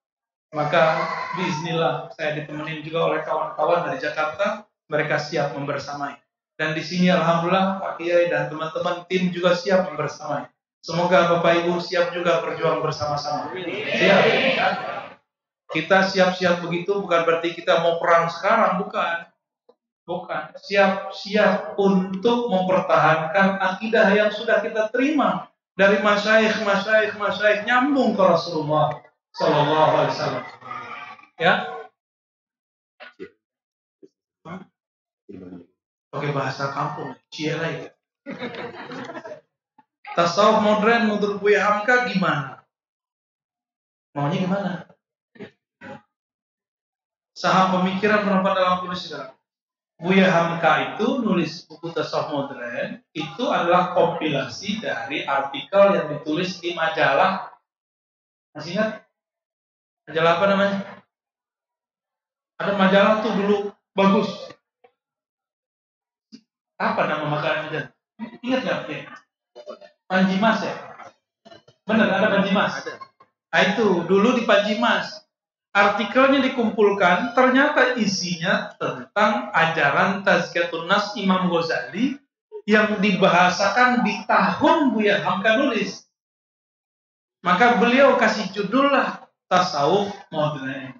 maka biiznillah saya ditemenin juga oleh kawan-kawan dari Jakarta, mereka siap membersamai. Dan di sini alhamdulillah Pak Kiai dan teman-teman tim juga siap membersamai. Semoga Bapak Ibu siap juga berjuang bersama-sama. Siap. Kita siap-siap begitu bukan berarti kita mau perang sekarang, bukan. Bukan. Siap-siap untuk mempertahankan akidah yang sudah kita terima dari masyayikh nyambung ke Rasulullah Sallallahu Alaihi Wasallam. Ya. Pakai bahasa kampung, cia lagi. Tasawuf modern menurut Buya Hamka gimana? Maunya gimana? Saham pemikiran pendapat dalam tulisan. Buya Hamka itu nulis buku tasawuf modern itu adalah kompilasi dari artikel yang ditulis di majalah. Masih ingat? Majalah apa namanya? Ada majalah tuh dulu bagus. Apa nama makalahnya? Ingat nggak? Ya? Panji Mas ya? Benar, ada Panji Mas. Nah itu dulu di Panji Mas. Artikelnya dikumpulkan, ternyata isinya tentang ajaran Tazkiyatun Nas Imam Ghazali yang dibahasakan di tahun Buya Hamka nulis. Maka beliau kasih judul lah Tasawuf Modern.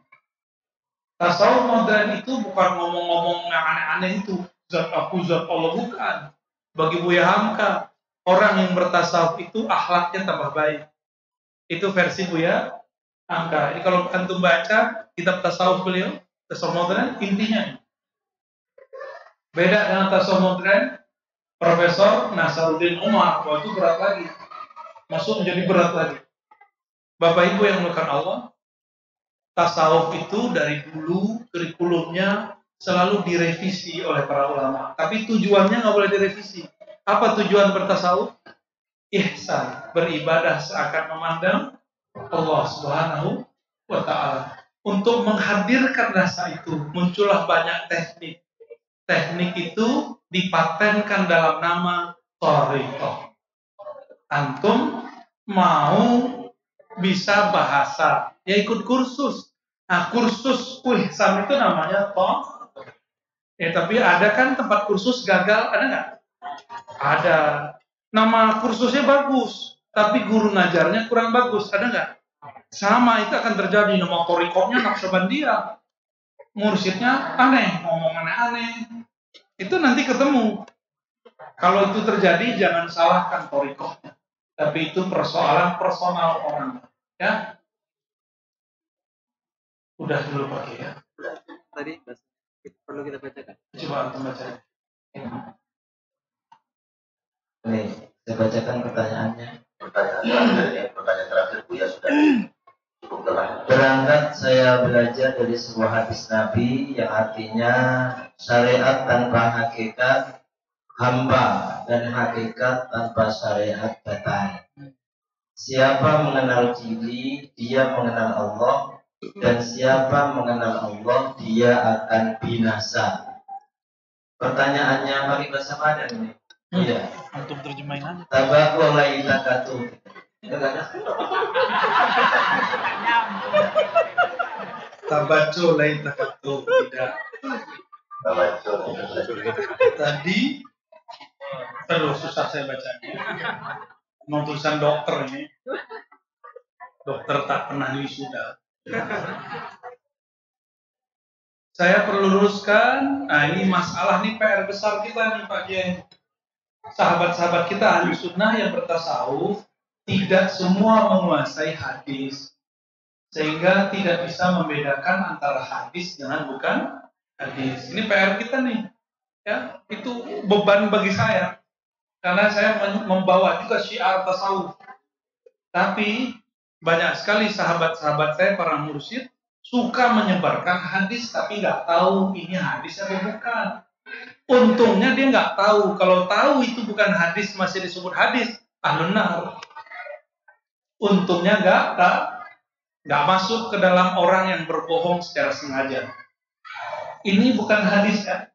Tasawuf modern itu bukan ngomong-ngomong yang aneh-aneh itu. Zat aku, zat Allah, bukan. Bagi Buya Hamka, orang yang bertasawuf itu akhlaknya tambah baik. Itu versi Buya Hamka. Jadi kalau antum baca kitab tasawuf beliau, tasawuf modern, intinya beda dengan tasawuf modern Profesor Nasaruddin Umar. Wah, itu berat lagi. Masuk menjadi berat lagi. Bapak Ibu yang melakukan Allah, tasawuf itu dari dulu kurikulumnya selalu direvisi oleh para ulama. Tapi tujuannya nggak boleh direvisi. Apa tujuan bertasawuf? Ihsan, beribadah seakan memandang Allah Subhanahu wa Ta'ala. Untuk menghadirkan rasa itu, muncullah banyak teknik. Teknik itu dipatenkan dalam nama thariqah. Antum mau bisa bahasa, ya ikut kursus. Nah, kursus ihsan itu namanya tapi ada kan tempat kursus gagal, ada nggak? Ada. Nama kursusnya bagus, tapi guru ngajarnya kurang bagus, ada nggak? Sama, itu akan terjadi. Nama thariqahnya Naqsyabandiyah, mursyidnya aneh, ngomong aneh-aneh. Itu nanti ketemu. Kalau itu terjadi, jangan salahkan thariqahnya. Tapi itu persoalan personal orang. Ya, udah dulu pakai ya. Tadi perlu kita bacakan. Coba antum baca. Nih, saya bacakan pertanyaannya. Pertanyaan terakhir Buya sudah cukup telah. Berangkat saya belajar dari sebuah hadis Nabi yang artinya syariat tanpa hakikat hamba dan hakikat tanpa syariat datang. Siapa mengenal diri, dia mengenal Allah, dan siapa mengenal Allah, dia akan binasa. Pertanyaannya pakai bahasa mana ini? Iya. Antum terjemahin aja. Tabakulai takatu. Tabacu lain takatu, tidak. Tadi terus susah saya bacanya. Mau tulisan dokter ini. Dokter tak pernah wisuda. Saya perlu luruskan. Nah, ini masalah nih, PR besar kita nih Pak Jen. Sahabat-sahabat kita ahli sunnah yang bertasawuf tidak semua menguasai hadis, sehingga tidak bisa membedakan antara hadis dengan bukan hadis. Ini PR kita nih, ya, itu beban bagi saya, karena saya membawa juga syiar tasawuf. Tapi banyak sekali sahabat-sahabat saya para mursyid suka menyebarkan hadis, tapi nggak tahu ini hadis atau bukan. Untungnya dia nggak tahu. Kalau tahu itu bukan hadis, masih disebut hadis, benar. Untungnya nggak masuk ke dalam orang yang berbohong secara sengaja. Ini bukan hadis ya.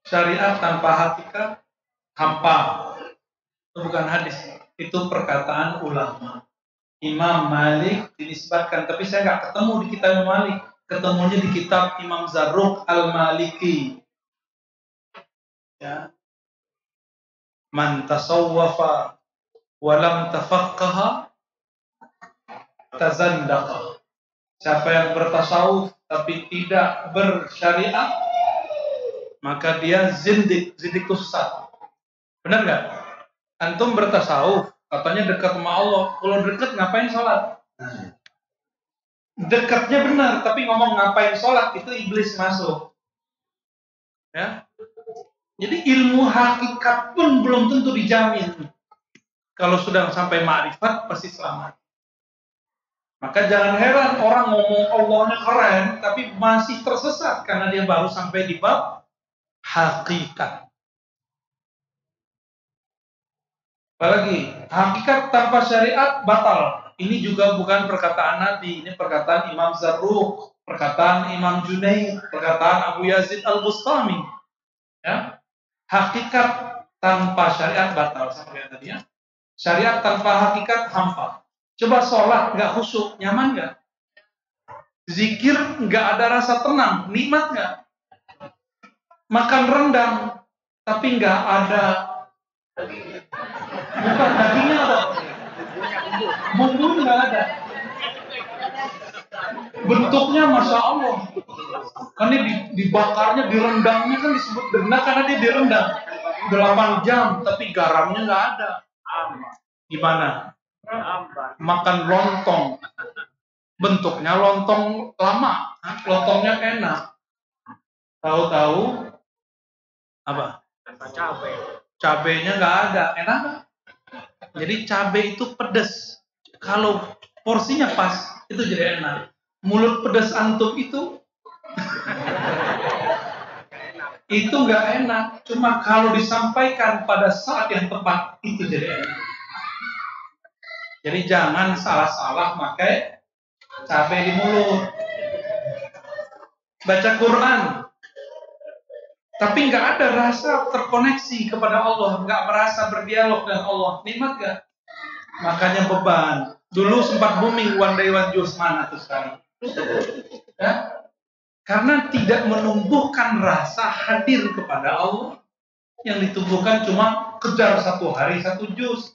Syariat tanpa hakikat hampa. Itu bukan hadis. Itu perkataan ulama. Imam Malik dinisbatkan, tapi saya nggak ketemu di kitab Imam Malik. Ketemunya di kitab Imam Zarruq Al-Maliki. Ya. Man tasawwafa wa lam tafaqqaha tazandaqa. Siapa yang bertasawuf tapi tidak bersyariat, maka dia zindik itu sesat. Benar nggak? Antum bertasawuf, katanya dekat sama Allah. Kalau dekat ngapain sholat? dekatnya benar, tapi ngomong ngapain sholat itu iblis masuk. Ya. Jadi ilmu hakikat pun belum tentu dijamin. Kalau sudah sampai ma'rifat pasti selamat. Maka jangan heran orang ngomong Allahnya keren, tapi masih tersesat karena dia baru sampai di bab hakikat. Apalagi hakikat tanpa syariat batal. Ini juga bukan perkataan Nabi, ini perkataan Imam Zarruq, perkataan Imam Junaid, perkataan Abu Yazid Al-Bustami. Ya. Hakikat tanpa syariat batal sampai tadi ya. Syariat tanpa hakikat hampa. Coba sholat nggak khusyuk, nyaman nggak? Zikir nggak ada rasa tenang, nikmat nggak? Makan rendang tapi nggak ada, bukan dagingnya ada, bumbu nggak ada, bentuknya masya Allah. Kan ini dibakarnya, direndangnya kan disebut rendang karena dia direndang 8 jam, tapi garamnya nggak ada. Gimana? Makan lontong, bentuknya lontong lama, lontongnya enak. Tahu-tahu apa? Cabenya nggak ada, enak nggak? Jadi cabai itu pedas. Kalau porsinya pas, itu jadi enak. Mulut pedas antum itu nggak enak. Cuma kalau disampaikan pada saat yang tepat, itu jadi enak. Jadi jangan salah-salah pakai cabai di mulut. Baca Quran, tapi nggak ada rasa terkoneksi kepada Allah, nggak merasa berdialog dengan Allah, nikmat nggak? Makanya beban. Dulu sempat booming one day one juice, mana tuh sekarang? Ya? Karena tidak menumbuhkan rasa hadir kepada Allah. Yang ditumbuhkan cuma kejar 1 hari 1 jus.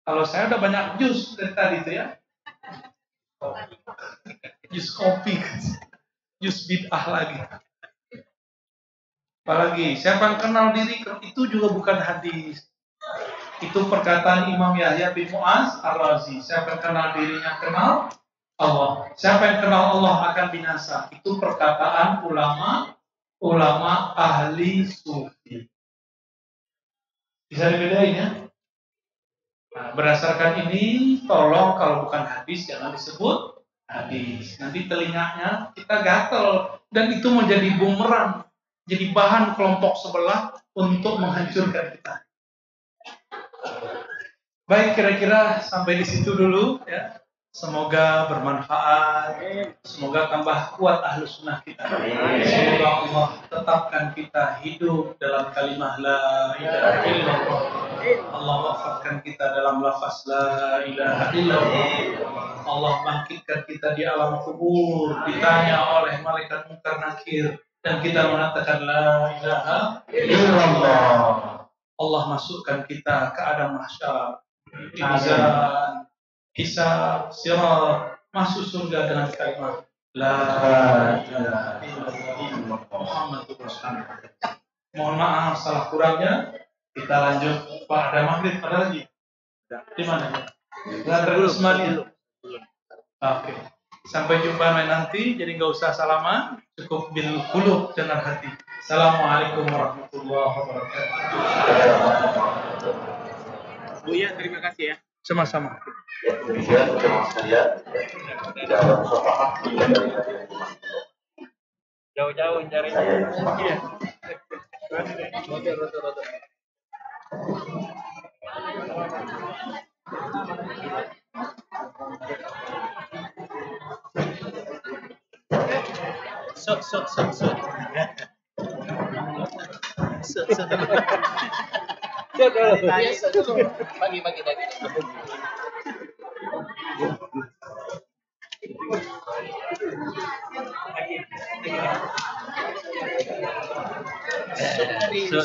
Kalau saya udah banyak jus dari tadi itu ya. Jus kopi, jus bid'ah lagi. Apalagi, siapa yang kenal diri itu juga bukan hadis. Itu perkataan Imam Yahya bin Mu'az Ar-Razi. Siapa yang kenal dirinya kenal Allah. Siapa yang kenal Allah akan binasa. Itu perkataan ulama ahli sufi. Bisa dibedain ya? Nah, berdasarkan ini, tolong kalau bukan hadis jangan disebut hadis. Nanti telinganya kita gatel dan itu menjadi bumerang, jadi bahan kelompok sebelah untuk menghancurkan kita. Baik, kira-kira sampai di situ dulu ya. Semoga bermanfaat, semoga tambah kuat ahlus sunnah kita. Semoga Allah tetapkan kita hidup dalam kalimah la ilaha illallah. Allah wafatkan kita dalam lafaz la ilaha illallah. Allah bangkitkan kita di alam kubur, ditanya oleh malaikat munkar nakir, dan kita mengatakan la ilaha illallah. Allah masukkan kita ke alam mahsyar, mizan, hisab, sirat, masuk surga dengan kalimat la ilaha illallah Muhammadur Rasulullah. Mohon maaf salah kurangnya. Kita lanjut pada maghrib. Ada lagi? Di mana? Lantar Usmani. Oke. Sampai jumpa nanti. Jadi nggak usah salaman, cukup bil qulub dengan hati. Assalamualaikum warahmatullahi wabarakatuh. Buya, terima kasih ya. Sama-sama. Ya, demikian jemaah sekalian. Tidak ada musafaah. Jauh-jauh cari. Iya. Rodo. Sok. Bagi. So